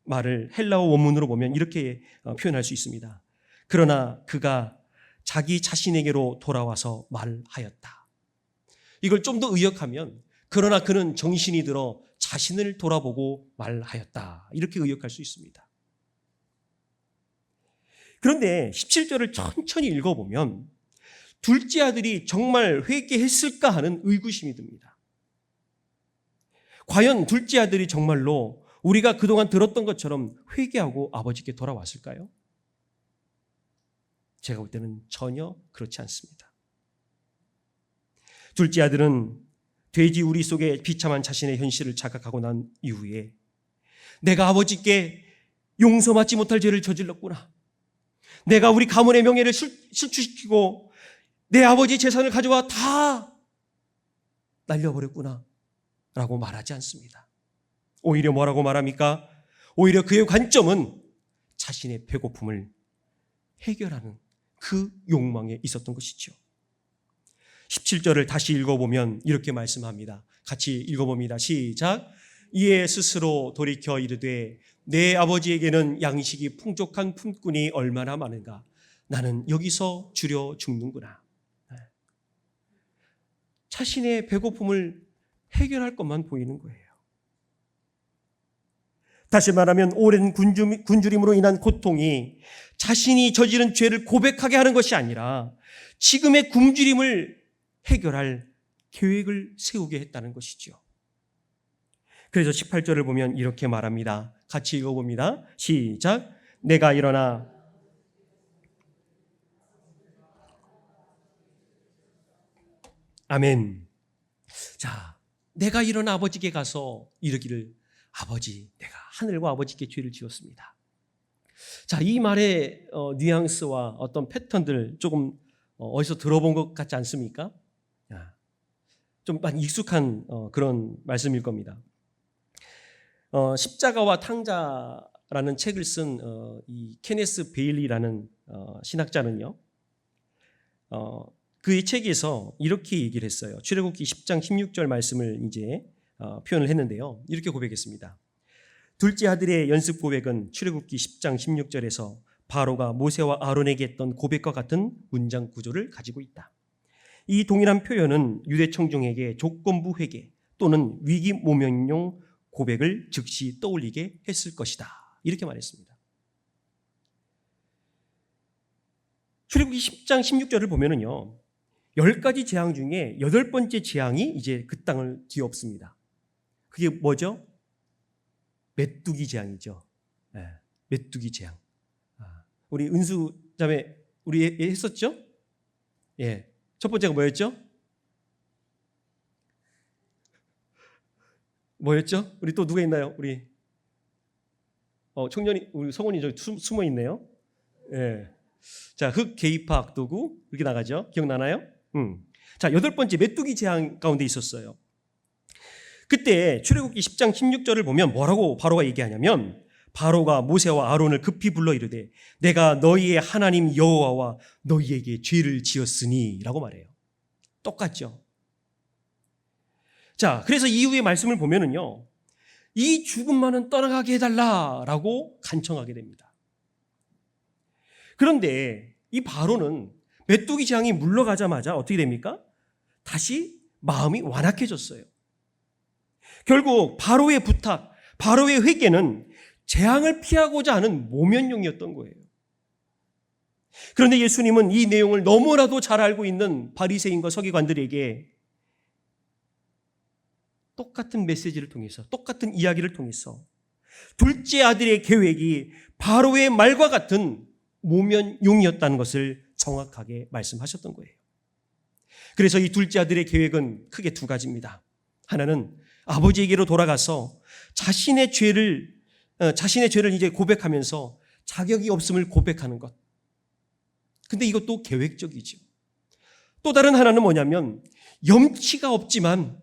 말을 헬라어 원문으로 보면 이렇게 표현할 수 있습니다. 그러나 그가 자기 자신에게로 돌아와서 말하였다. 이걸 좀 더 의역하면 그러나 그는 정신이 들어 자신을 돌아보고 말하였다. 이렇게 의역할 수 있습니다. 그런데 17절을 천천히 읽어보면 둘째 아들이 정말 회개했을까 하는 의구심이 듭니다. 과연 둘째 아들이 정말로 우리가 그동안 들었던 것처럼 회개하고 아버지께 돌아왔을까요? 제가 볼 때는 전혀 그렇지 않습니다. 둘째 아들은 돼지 우리 속에 비참한 자신의 현실을 자각하고 난 이후에 내가 아버지께 용서받지 못할 죄를 저질렀구나. 내가 우리 가문의 명예를 실추시키고 내 아버지 재산을 가져와 다 날려버렸구나 라고 말하지 않습니다. 오히려 뭐라고 말합니까? 오히려 그의 관점은 자신의 배고픔을 해결하는 그 욕망에 있었던 것이죠. 17절을 다시 읽어보면 이렇게 말씀합니다. 같이 읽어봅니다. 시작. 이에 스스로 돌이켜 이르되 내 아버지에게는 양식이 풍족한 품꾼이 얼마나 많은가. 나는 여기서 주려 죽는구나. 자신의 배고픔을 해결할 것만 보이는 거예요. 다시 말하면 오랜 굶주림으로 인한 고통이 자신이 저지른 죄를 고백하게 하는 것이 아니라 지금의 굶주림을 해결할 계획을 세우게 했다는 것이죠. 그래서 18절을 보면 이렇게 말합니다. 같이 읽어봅니다. 시작. 내가 일어나 아멘. 자, 내가 일어나 아버지께 가서 이르기를 아버지, 내가 하늘과 아버지께 죄를 지었습니다. 자, 이 말의 뉘앙스와 어떤 패턴들 조금 어디서 들어본 것 같지 않습니까? 좀 많이 익숙한 그런 말씀일 겁니다. 십자가와 탕자라는 책을 쓴 이 케네스 베일리라는 신학자는요, 그의 책에서 이렇게 얘기를 했어요. 출애굽기 10장 16절 말씀을 이제 표현을 했는데요. 이렇게 고백했습니다. 둘째 아들의 연습 고백은 출애굽기 10장 16절에서 바로가 모세와 아론에게 했던 고백과 같은 문장 구조를 가지고 있다. 이 동일한 표현은 유대 청중에게 조건부 회개 또는 위기 모면용 고백을 즉시 떠올리게 했을 것이다. 이렇게 말했습니다. 출애굽기 10장 16절을 보면은요, 10가지 재앙 중에 8번째 재앙이 이제 그 땅을 뒤엎습니다. 그게 뭐죠? 메뚜기 재앙이죠. 네, 메뚜기 재앙. 우리 은수 자매 우리 했었죠? 예. 첫 번째가 뭐였죠? 뭐였죠? 우리 또 누가 있나요? 우리 청년이 우리 성원이 저기 숨어 있네요. 예. 자, 흑 개이파 악도구 이렇게 나가죠. 기억나나요? 자, 8번째 메뚜기 재앙 가운데 있었어요. 그때 출애굽기 10장 16절을 보면 뭐라고 바로가 얘기하냐면 바로가 모세와 아론을 급히 불러 이르되 내가 너희의 하나님 여호와와 너희에게 죄를 지었으니 라고 말해요. 똑같죠. 자, 그래서 이후의 말씀을 보면은요, 이 죽음만은 떠나가게 해달라라고 간청하게 됩니다. 그런데 이 바로는 메뚜기 재앙이 물러가자마자 어떻게 됩니까? 다시 마음이 완악해졌어요. 결국 바로의 부탁, 바로의 회개는 재앙을 피하고자 하는 모면용이었던 거예요. 그런데 예수님은 이 내용을 너무나도 잘 알고 있는 바리새인과 서기관들에게 똑같은 메시지를 통해서, 똑같은 이야기를 통해서 둘째 아들의 계획이 바로의 말과 같은 모면용이었다는 것을 정확하게 말씀하셨던 거예요. 그래서 이 둘째 아들의 계획은 크게 두 가지입니다. 하나는 아버지에게로 돌아가서 자신의 죄를 이제 고백하면서 자격이 없음을 고백하는 것. 근데 이것도 계획적이죠. 또 다른 하나는 뭐냐면 염치가 없지만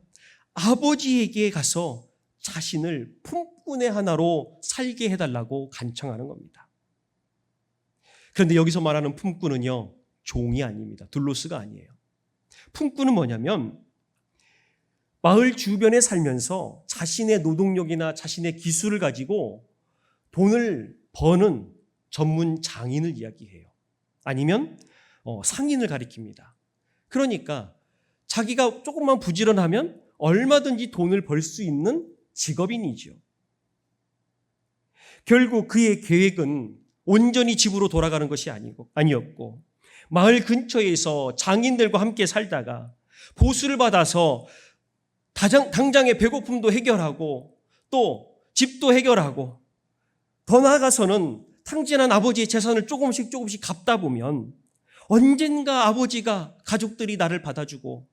아버지에게 가서 자신을 품꾼의 하나로 살게 해달라고 간청하는 겁니다. 그런데 여기서 말하는 품꾼은요, 종이 아닙니다. 둘로스가 아니에요. 품꾼은 뭐냐면 마을 주변에 살면서 자신의 노동력이나 자신의 기술을 가지고 돈을 버는 전문 장인을 이야기해요. 아니면 상인을 가리킵니다. 그러니까 자기가 조금만 부지런하면 얼마든지 돈을 벌 수 있는 직업인이죠. 결국 그의 계획은 온전히 집으로 돌아가는 것이 아니었고 마을 근처에서 장인들과 함께 살다가 보수를 받아서 당장의 배고픔도 해결하고 또 집도 해결하고 더 나아가서는 탕진한 아버지의 재산을 조금씩 갚다 보면 언젠가 아버지가 가족들이 나를 받아주고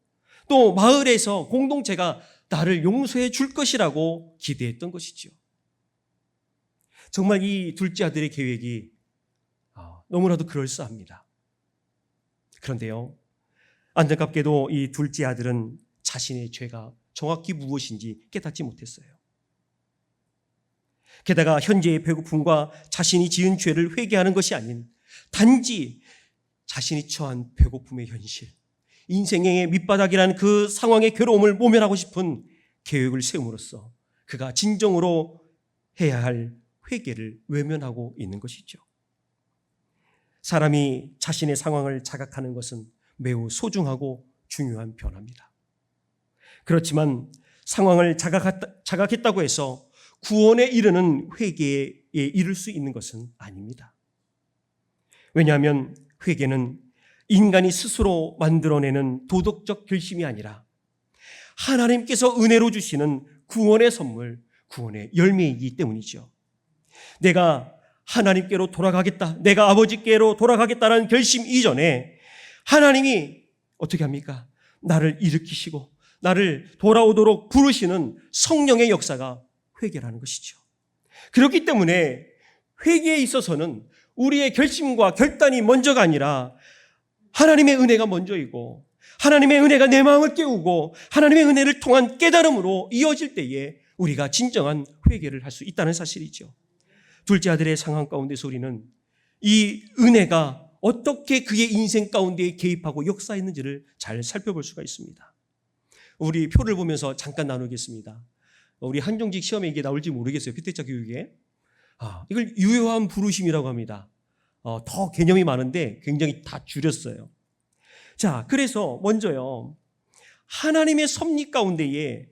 또 마을에서 공동체가 나를 용서해 줄 것이라고 기대했던 것이죠. 정말 이 둘째 아들의 계획이 너무나도 그럴싸합니다. 그런데요, 안타깝게도 이 둘째 아들은 자신의 죄가 정확히 무엇인지 깨닫지 못했어요. 게다가 현재의 배고픔과 자신이 지은 죄를 회개하는 것이 아닌 단지 자신이 처한 배고픔의 현실, 인생의 밑바닥이라는 그 상황의 괴로움을 모면하고 싶은 계획을 세움으로써 그가 진정으로 해야 할 회개를 외면하고 있는 것이죠. 사람이 자신의 상황을 자각하는 것은 매우 소중하고 중요한 변화입니다. 그렇지만 상황을 자각했다고 해서 구원에 이르는 회개에 이를 수 있는 것은 아닙니다. 왜냐하면 회개는 인간이 스스로 만들어내는 도덕적 결심이 아니라 하나님께서 은혜로 주시는 구원의 선물, 구원의 열매이기 때문이죠. 내가 하나님께로 돌아가겠다, 내가 아버지께로 돌아가겠다는 결심 이전에 하나님이 어떻게 합니까? 나를 일으키시고 나를 돌아오도록 부르시는 성령의 역사가 회개라는 것이죠. 그렇기 때문에 회개에 있어서는 우리의 결심과 결단이 먼저가 아니라 하나님의 은혜가 먼저이고, 하나님의 은혜가 내 마음을 깨우고 하나님의 은혜를 통한 깨달음으로 이어질 때에 우리가 진정한 회개를 할 수 있다는 사실이죠. 둘째 아들의 상황 가운데서 우리는 이 은혜가 어떻게 그의 인생 가운데에 개입하고 역사했는지를 잘 살펴볼 수가 있습니다. 우리 표를 보면서 잠깐 나누겠습니다. 우리 한정직 시험에 이게 나올지 모르겠어요. 피태자 교육에. 이걸 유효한 부르심이라고 합니다. 더 개념이 많은데 굉장히 다 줄였어요. 자, 그래서 먼저요, 하나님의 섭리 가운데에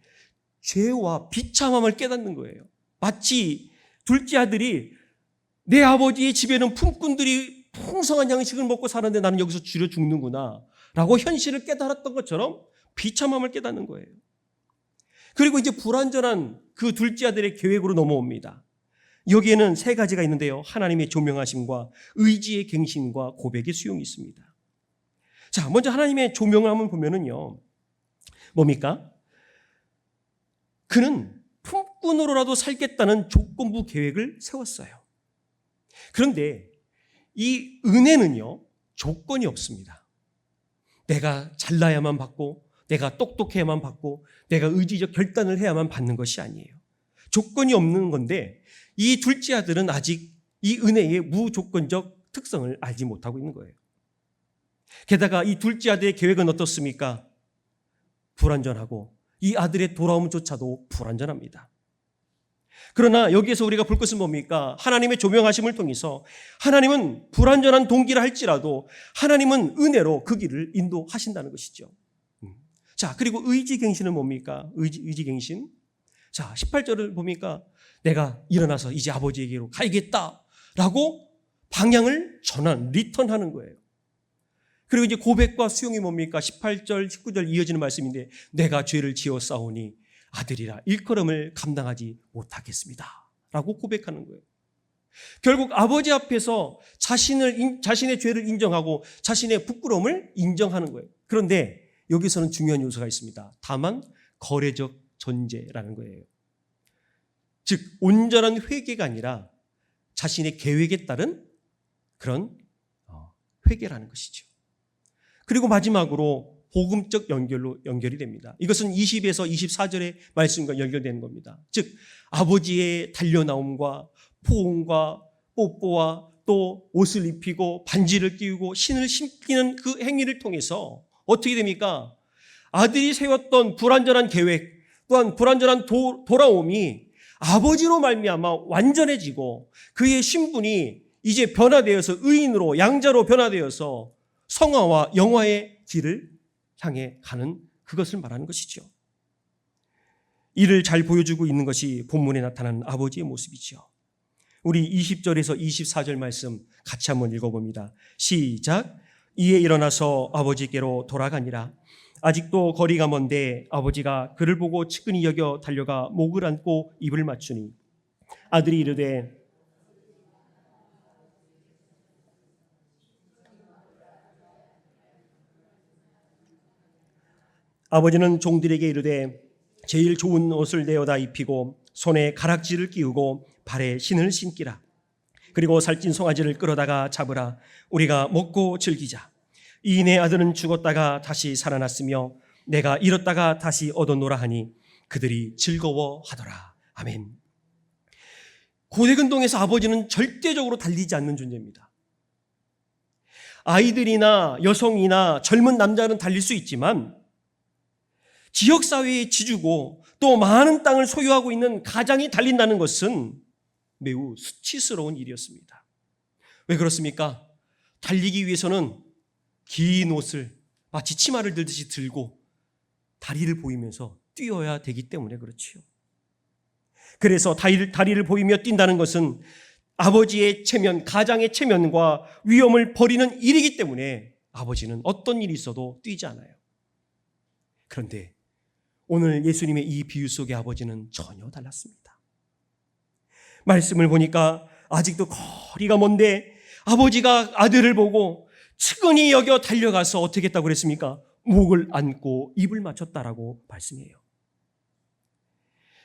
죄와 비참함을 깨닫는 거예요. 마치 둘째 아들이 내 아버지의 집에는 품꾼들이 풍성한 양식을 먹고 사는데 나는 여기서 줄여 죽는구나 라고 현실을 깨달았던 것처럼 비참함을 깨닫는 거예요. 그리고 이제 불완전한 그 둘째 아들의 계획으로 넘어옵니다. 여기에는 세 가지가 있는데요, 하나님의 조명하심과 의지의 갱신과 고백의 수용이 있습니다. 자, 먼저 하나님의 조명함을 보면은요, 뭡니까? 그는 품꾼으로라도 살겠다는 조건부 계획을 세웠어요. 그런데 이 은혜는요, 조건이 없습니다. 내가 잘나야만 받고, 내가 똑똑해야만 받고, 내가 의지적 결단을 해야만 받는 것이 아니에요. 조건이 없는 건데 이 둘째 아들은 아직 이 은혜의 무조건적 특성을 알지 못하고 있는 거예요. 게다가 이 둘째 아들의 계획은 어떻습니까? 불완전하고 이 아들의 돌아옴조차도 불완전합니다. 그러나 여기에서 우리가 볼 것은 뭡니까? 하나님의 조명하심을 통해서 하나님은 불완전한 동기라 할지라도 하나님은 은혜로 그 길을 인도하신다는 것이죠. 자, 그리고 의지갱신은 뭡니까? 의지갱신. 자, 18절을 보니까 내가 일어나서 이제 아버지에게로 가야겠다라고 방향을 리턴하는 거예요. 그리고 이제 고백과 수용이 뭡니까? 18절, 19절 이어지는 말씀인데 내가 죄를 지었사오니 아들이라 일컬음을 감당하지 못하겠습니다 라고 고백하는 거예요. 결국 아버지 앞에서 자신의 죄를 인정하고 자신의 부끄러움을 인정하는 거예요. 그런데 여기서는 중요한 요소가 있습니다. 다만 거래적 전제라는 거예요. 즉 온전한 회개가 아니라 자신의 계획에 따른 그런 회개라는 것이죠. 그리고 마지막으로 복음적 연결이 됩니다. 이것은 20에서 24절의 말씀과 연결되는 겁니다. 즉 아버지의 달려나옴과 포옹과 뽀뽀와 또 옷을 입히고 반지를 끼우고 신을 신기는 그 행위를 통해서 어떻게 됩니까? 아들이 세웠던 불완전한 계획 또한 불완전한 돌아옴이 아버지로 말미암아 완전해지고 그의 신분이 이제 변화되어서 의인으로 양자로 변화되어서 성화와 영화의 길을 향해 가는 그것을 말하는 것이죠. 이를 잘 보여주고 있는 것이 본문에 나타나는 아버지의 모습이죠. 우리 20절에서 24절 말씀 같이 한번 읽어봅니다. 시작. 이에 일어나서 아버지께로 돌아가니라. 아직도 거리가 먼데 아버지가 그를 보고 측은히 여겨 달려가 목을 안고 입을 맞추니 아들이 이르되 아버지는 종들에게 이르되 제일 좋은 옷을 내어다 입히고 손에 가락지를 끼우고 발에 신을 신기라. 그리고 살찐 송아지를 끌어다가 잡으라. 우리가 먹고 즐기자. 이 내 아들은 죽었다가 다시 살아났으며 내가 잃었다가 다시 얻었노라 하니 그들이 즐거워하더라. 아멘. 고대근동에서 아버지는 절대적으로 달리지 않는 존재입니다. 아이들이나 여성이나 젊은 남자는 달릴 수 있지만 지역사회의 지주고 또 많은 땅을 소유하고 있는 가장이 달린다는 것은 매우 수치스러운 일이었습니다. 왜 그렇습니까? 달리기 위해서는 긴 옷을 마치 치마를 들듯이 들고 다리를 보이면서 뛰어야 되기 때문에 그렇지요. 그래서 다리를 보이며 뛴다는 것은 아버지의 체면, 가장의 체면과 위험을 버리는 일이기 때문에 아버지는 어떤 일이 있어도 뛰지 않아요. 그런데 오늘 예수님의 이 비유 속의 아버지는 전혀 달랐습니다. 말씀을 보니까 아직도 거리가 먼데 아버지가 아들을 보고 측은히 여겨 달려가서 어떻게 했다고 그랬습니까? 목을 안고 입을 맞췄다라고 말씀해요.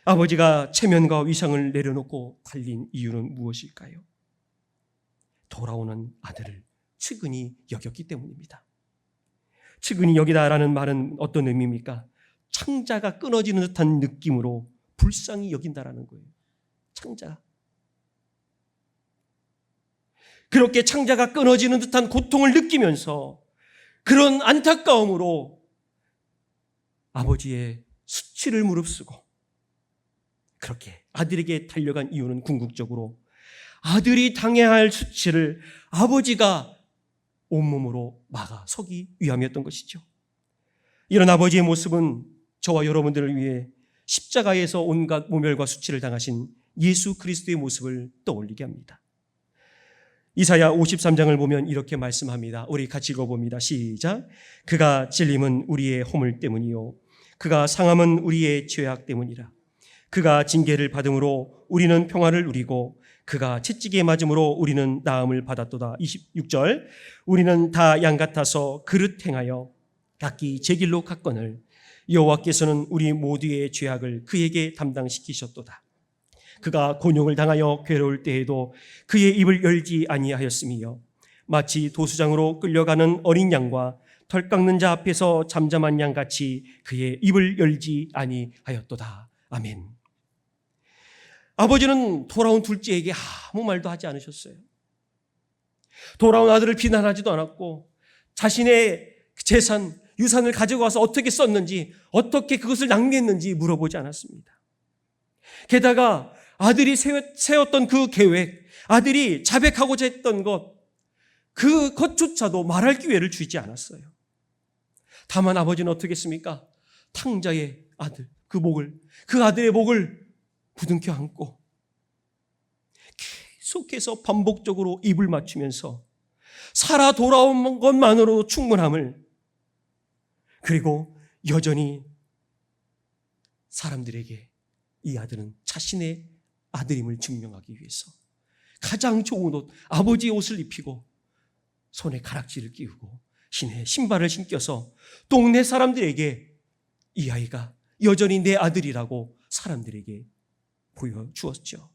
아버지가 체면과 위상을 내려놓고 달린 이유는 무엇일까요? 돌아오는 아들을 측은히 여겼기 때문입니다. 측은히 여기다라는 말은 어떤 의미입니까? 창자가 끊어지는 듯한 느낌으로 불쌍히 여긴다라는 거예요. 창자. 그렇게 창자가 끊어지는 듯한 고통을 느끼면서 그런 안타까움으로 아버지의 수치를 무릅쓰고 그렇게 아들에게 달려간 이유는 궁극적으로 아들이 당해야 할 수치를 아버지가 온몸으로 막아서기 위함이었던 것이죠. 이런 아버지의 모습은 저와 여러분들을 위해 십자가에서 온갖 모멸과 수치를 당하신 예수 그리스도의 모습을 떠올리게 합니다. 이사야 53장을 보면 이렇게 말씀합니다. 우리 같이 읽어봅니다. 시작. 그가 찔림은 우리의 허물 때문이요 그가 상함은 우리의 죄악 때문이라. 그가 징계를 받음으로 우리는 평화를 누리고 그가 채찍에 맞음으로 우리는 나음을 받았도다. 26절. 우리는 다 양 같아서 그릇 행하여 각기 제 길로 갔거늘 여호와께서는 우리 모두의 죄악을 그에게 담당시키셨도다. 그가 곤욕을 당하여 괴로울 때에도 그의 입을 열지 아니하였으며 마치 도수장으로 끌려가는 어린 양과 털 깎는 자 앞에서 잠잠한 양같이 그의 입을 열지 아니하였도다. 아멘. 아버지는 돌아온 둘째에게 아무 말도 하지 않으셨어요. 돌아온 아들을 비난하지도 않았고 자신의 재산, 유산을 가지고 와서 어떻게 썼는지, 어떻게 그것을 낭비했는지 물어보지 않았습니다. 게다가 아들이 세웠던 그 계획, 아들이 자백하고자 했던 것, 그것조차도 말할 기회를 주지 않았어요. 다만 아버지는 어떻게 했습니까? 탕자의 아들, 그 아들의 목을 부둥켜 안고 계속해서 반복적으로 입을 맞추면서 살아 돌아온 것만으로 충분함을, 그리고 여전히 사람들에게 이 아들은 자신의 아들임을 증명하기 위해서 가장 좋은 옷, 아버지의 옷을 입히고 손에 가락지를 끼우고 신에 신발을 신겨서 동네 사람들에게 이 아이가 여전히 내 아들이라고 사람들에게 보여주었죠.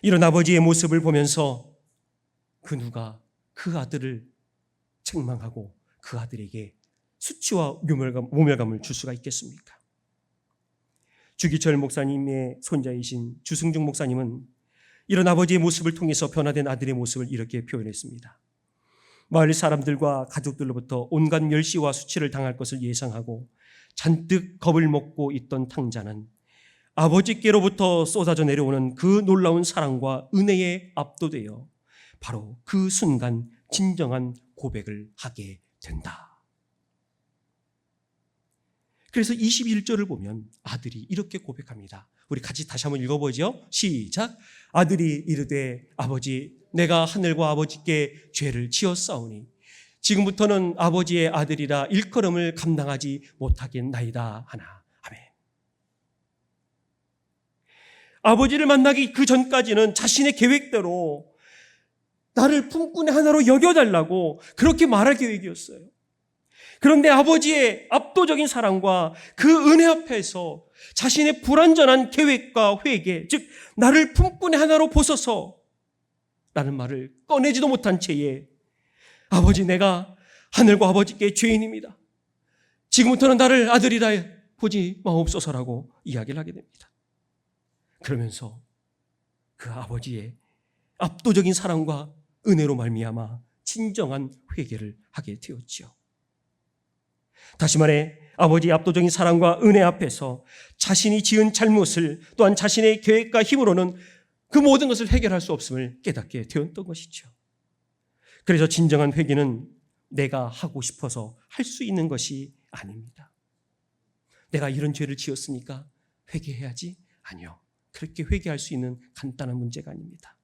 이런 아버지의 모습을 보면서 그 누가 그 아들을 책망하고 그 아들에게 수치와 모멸감을 줄 수가 있겠습니까? 주기철 목사님의 손자이신 주승중 목사님은 이런 아버지의 모습을 통해서 변화된 아들의 모습을 이렇게 표현했습니다. 마을 사람들과 가족들로부터 온갖 멸시와 수치를 당할 것을 예상하고 잔뜩 겁을 먹고 있던 탕자는 아버지께로부터 쏟아져 내려오는 그 놀라운 사랑과 은혜에 압도되어 바로 그 순간 진정한 고백을 하게 된다. 그래서 21절을 보면 아들이 이렇게 고백합니다. 우리 같이 다시 한번 읽어보죠. 시작. 아들이 이르되 아버지, 내가 하늘과 아버지께 죄를 지었사오니 지금부터는 아버지의 아들이라 일컬음을 감당하지 못하겠나이다 하나. 아멘. 아버지를 만나기 그 전까지는 자신의 계획대로 나를 품꾼의 하나로 여겨달라고 그렇게 말할 계획이었어요. 그런데 아버지의 압도적인 사랑과 그 은혜 앞에서 자신의 불완전한 계획과 회개, 즉 나를 품꾼의 하나로 보소서 라는 말을 꺼내지도 못한 채에 아버지, 내가 하늘과 아버지께 죄인입니다. 지금부터는 나를 아들이라 보지 마옵소서라고 이야기를 하게 됩니다. 그러면서 그 아버지의 압도적인 사랑과 은혜로 말미암아 진정한 회개를 하게 되었지요. 다시 말해 아버지의 압도적인 사랑과 은혜 앞에서 자신이 지은 잘못을 또한 자신의 계획과 힘으로는 그 모든 것을 해결할 수 없음을 깨닫게 되었던 것이죠. 그래서 진정한 회개는 내가 하고 싶어서 할 수 있는 것이 아닙니다. 내가 이런 죄를 지었으니까 회개해야지? 아니요. 그렇게 회개할 수 있는 간단한 문제가 아닙니다.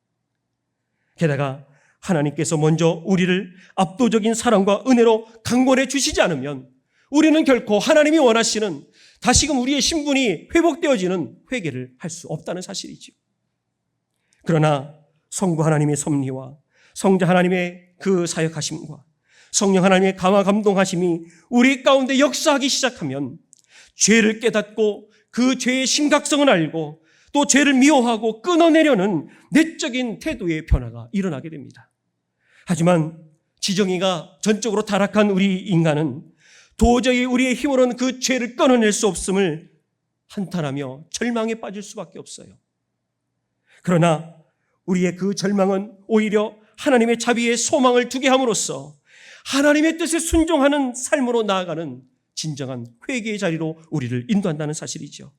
게다가 하나님께서 먼저 우리를 압도적인 사랑과 은혜로 강권해 주시지 않으면 우리는 결코 하나님이 원하시는 다시금 우리의 신분이 회복되어지는 회개를 할 수 없다는 사실이죠. 그러나 성부 하나님의 섭리와 성자 하나님의 그 사역하심과 성령 하나님의 감화 감동하심이 우리 가운데 역사하기 시작하면 죄를 깨닫고 그 죄의 심각성을 알고 또 죄를 미워하고 끊어내려는 내적인 태도의 변화가 일어나게 됩니다. 하지만 지정이가 전적으로 타락한 우리 인간은 도저히 우리의 힘으로는 그 죄를 끊어낼 수 없음을 한탄하며 절망에 빠질 수밖에 없어요. 그러나 우리의 그 절망은 오히려 하나님의 자비에 소망을 두게 함으로써 하나님의 뜻에 순종하는 삶으로 나아가는 진정한 회개의 자리로 우리를 인도한다는 사실이죠.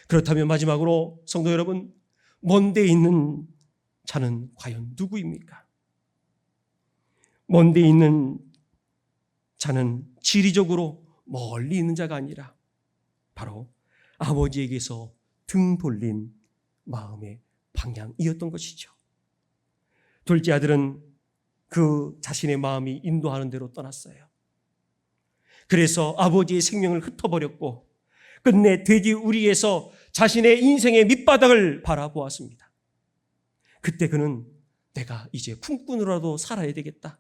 그렇다면 마지막으로 성도 여러분, 먼 데 있는 자는 과연 누구입니까? 먼 데 있는 자는 지리적으로 멀리 있는 자가 아니라 바로 아버지에게서 등 돌린 마음의 방향이었던 것이죠. 둘째 아들은 그 자신의 마음이 인도하는 대로 떠났어요. 그래서 아버지의 생명을 흩어버렸고 끝내 돼지 우리에서 자신의 인생의 밑바닥을 바라보았습니다. 그때 그는 내가 이제 품꾼으로라도 살아야 되겠다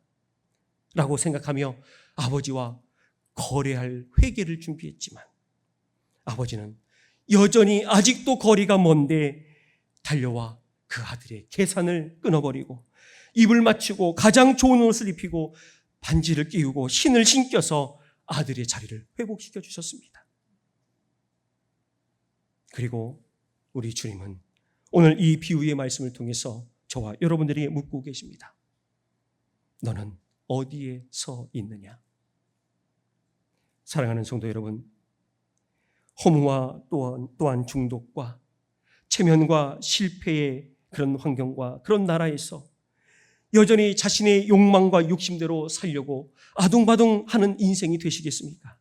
라고 생각하며 아버지와 거래할 회개를 준비했지만 아버지는 여전히 아직도 거리가 먼데 달려와 그 아들의 계산을 끊어버리고 입을 맞추고 가장 좋은 옷을 입히고 반지를 끼우고 신을 신겨서 아들의 자리를 회복시켜 주셨습니다. 그리고 우리 주님은 오늘 이 비유의 말씀을 통해서 저와 여러분들이 묻고 계십니다. 너는 어디에 서 있느냐? 사랑하는 성도 여러분, 허무와 또한 중독과 체면과 실패의 그런 환경과 그런 나라에서 여전히 자신의 욕망과 욕심대로 살려고 아둥바둥하는 인생이 되시겠습니까?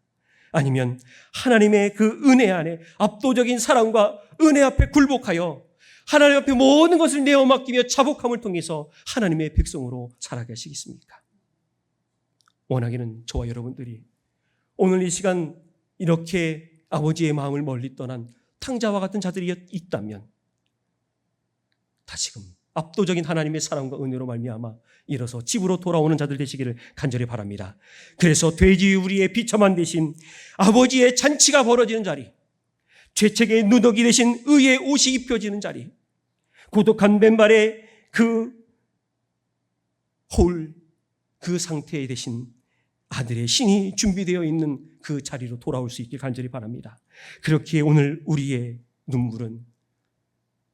아니면 하나님의 그 은혜 안에 압도적인 사랑과 은혜 앞에 굴복하여 하나님 앞에 모든 것을 내어 맡기며 자복함을 통해서 하나님의 백성으로 살아가시겠습니까? 원하기는 저와 여러분들이 오늘 이 시간 이렇게 아버지의 마음을 멀리 떠난 탕자와 같은 자들이 있다면 다시금 압도적인 하나님의 사랑과 은혜로 말미암아 일어서 집으로 돌아오는 자들 되시기를 간절히 바랍니다. 그래서 돼지 우리의 비참한 대신 아버지의 잔치가 벌어지는 자리, 죄책의 누더기 대신 의의 옷이 입혀지는 자리, 고독한 맨발의 그 상태 대신 아들의 신이 준비되어 있는 그 자리로 돌아올 수 있길 간절히 바랍니다. 그렇기에 오늘 우리의 눈물은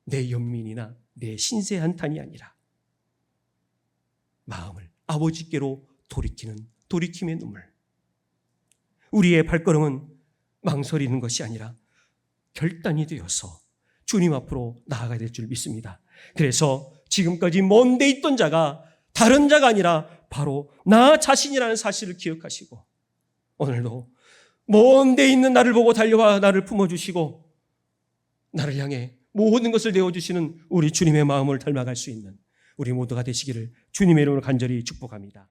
내 연민이나 내 신세 한탄이 아니라 마음을 아버지께로 돌이킴의 눈물. 우리의 발걸음은 망설이는 것이 아니라 결단이 되어서 주님 앞으로 나아가야 될 줄 믿습니다. 그래서 지금까지 먼 데 있던 자가 다른 자가 아니라 바로 나 자신이라는 사실을 기억하시고 오늘도 먼 데 있는 나를 보고 달려와 나를 품어주시고 나를 향해 모든 것을 내어주시는 우리 주님의 마음을 닮아갈 수 있는 우리 모두가 되시기를 주님의 이름으로 간절히 축복합니다.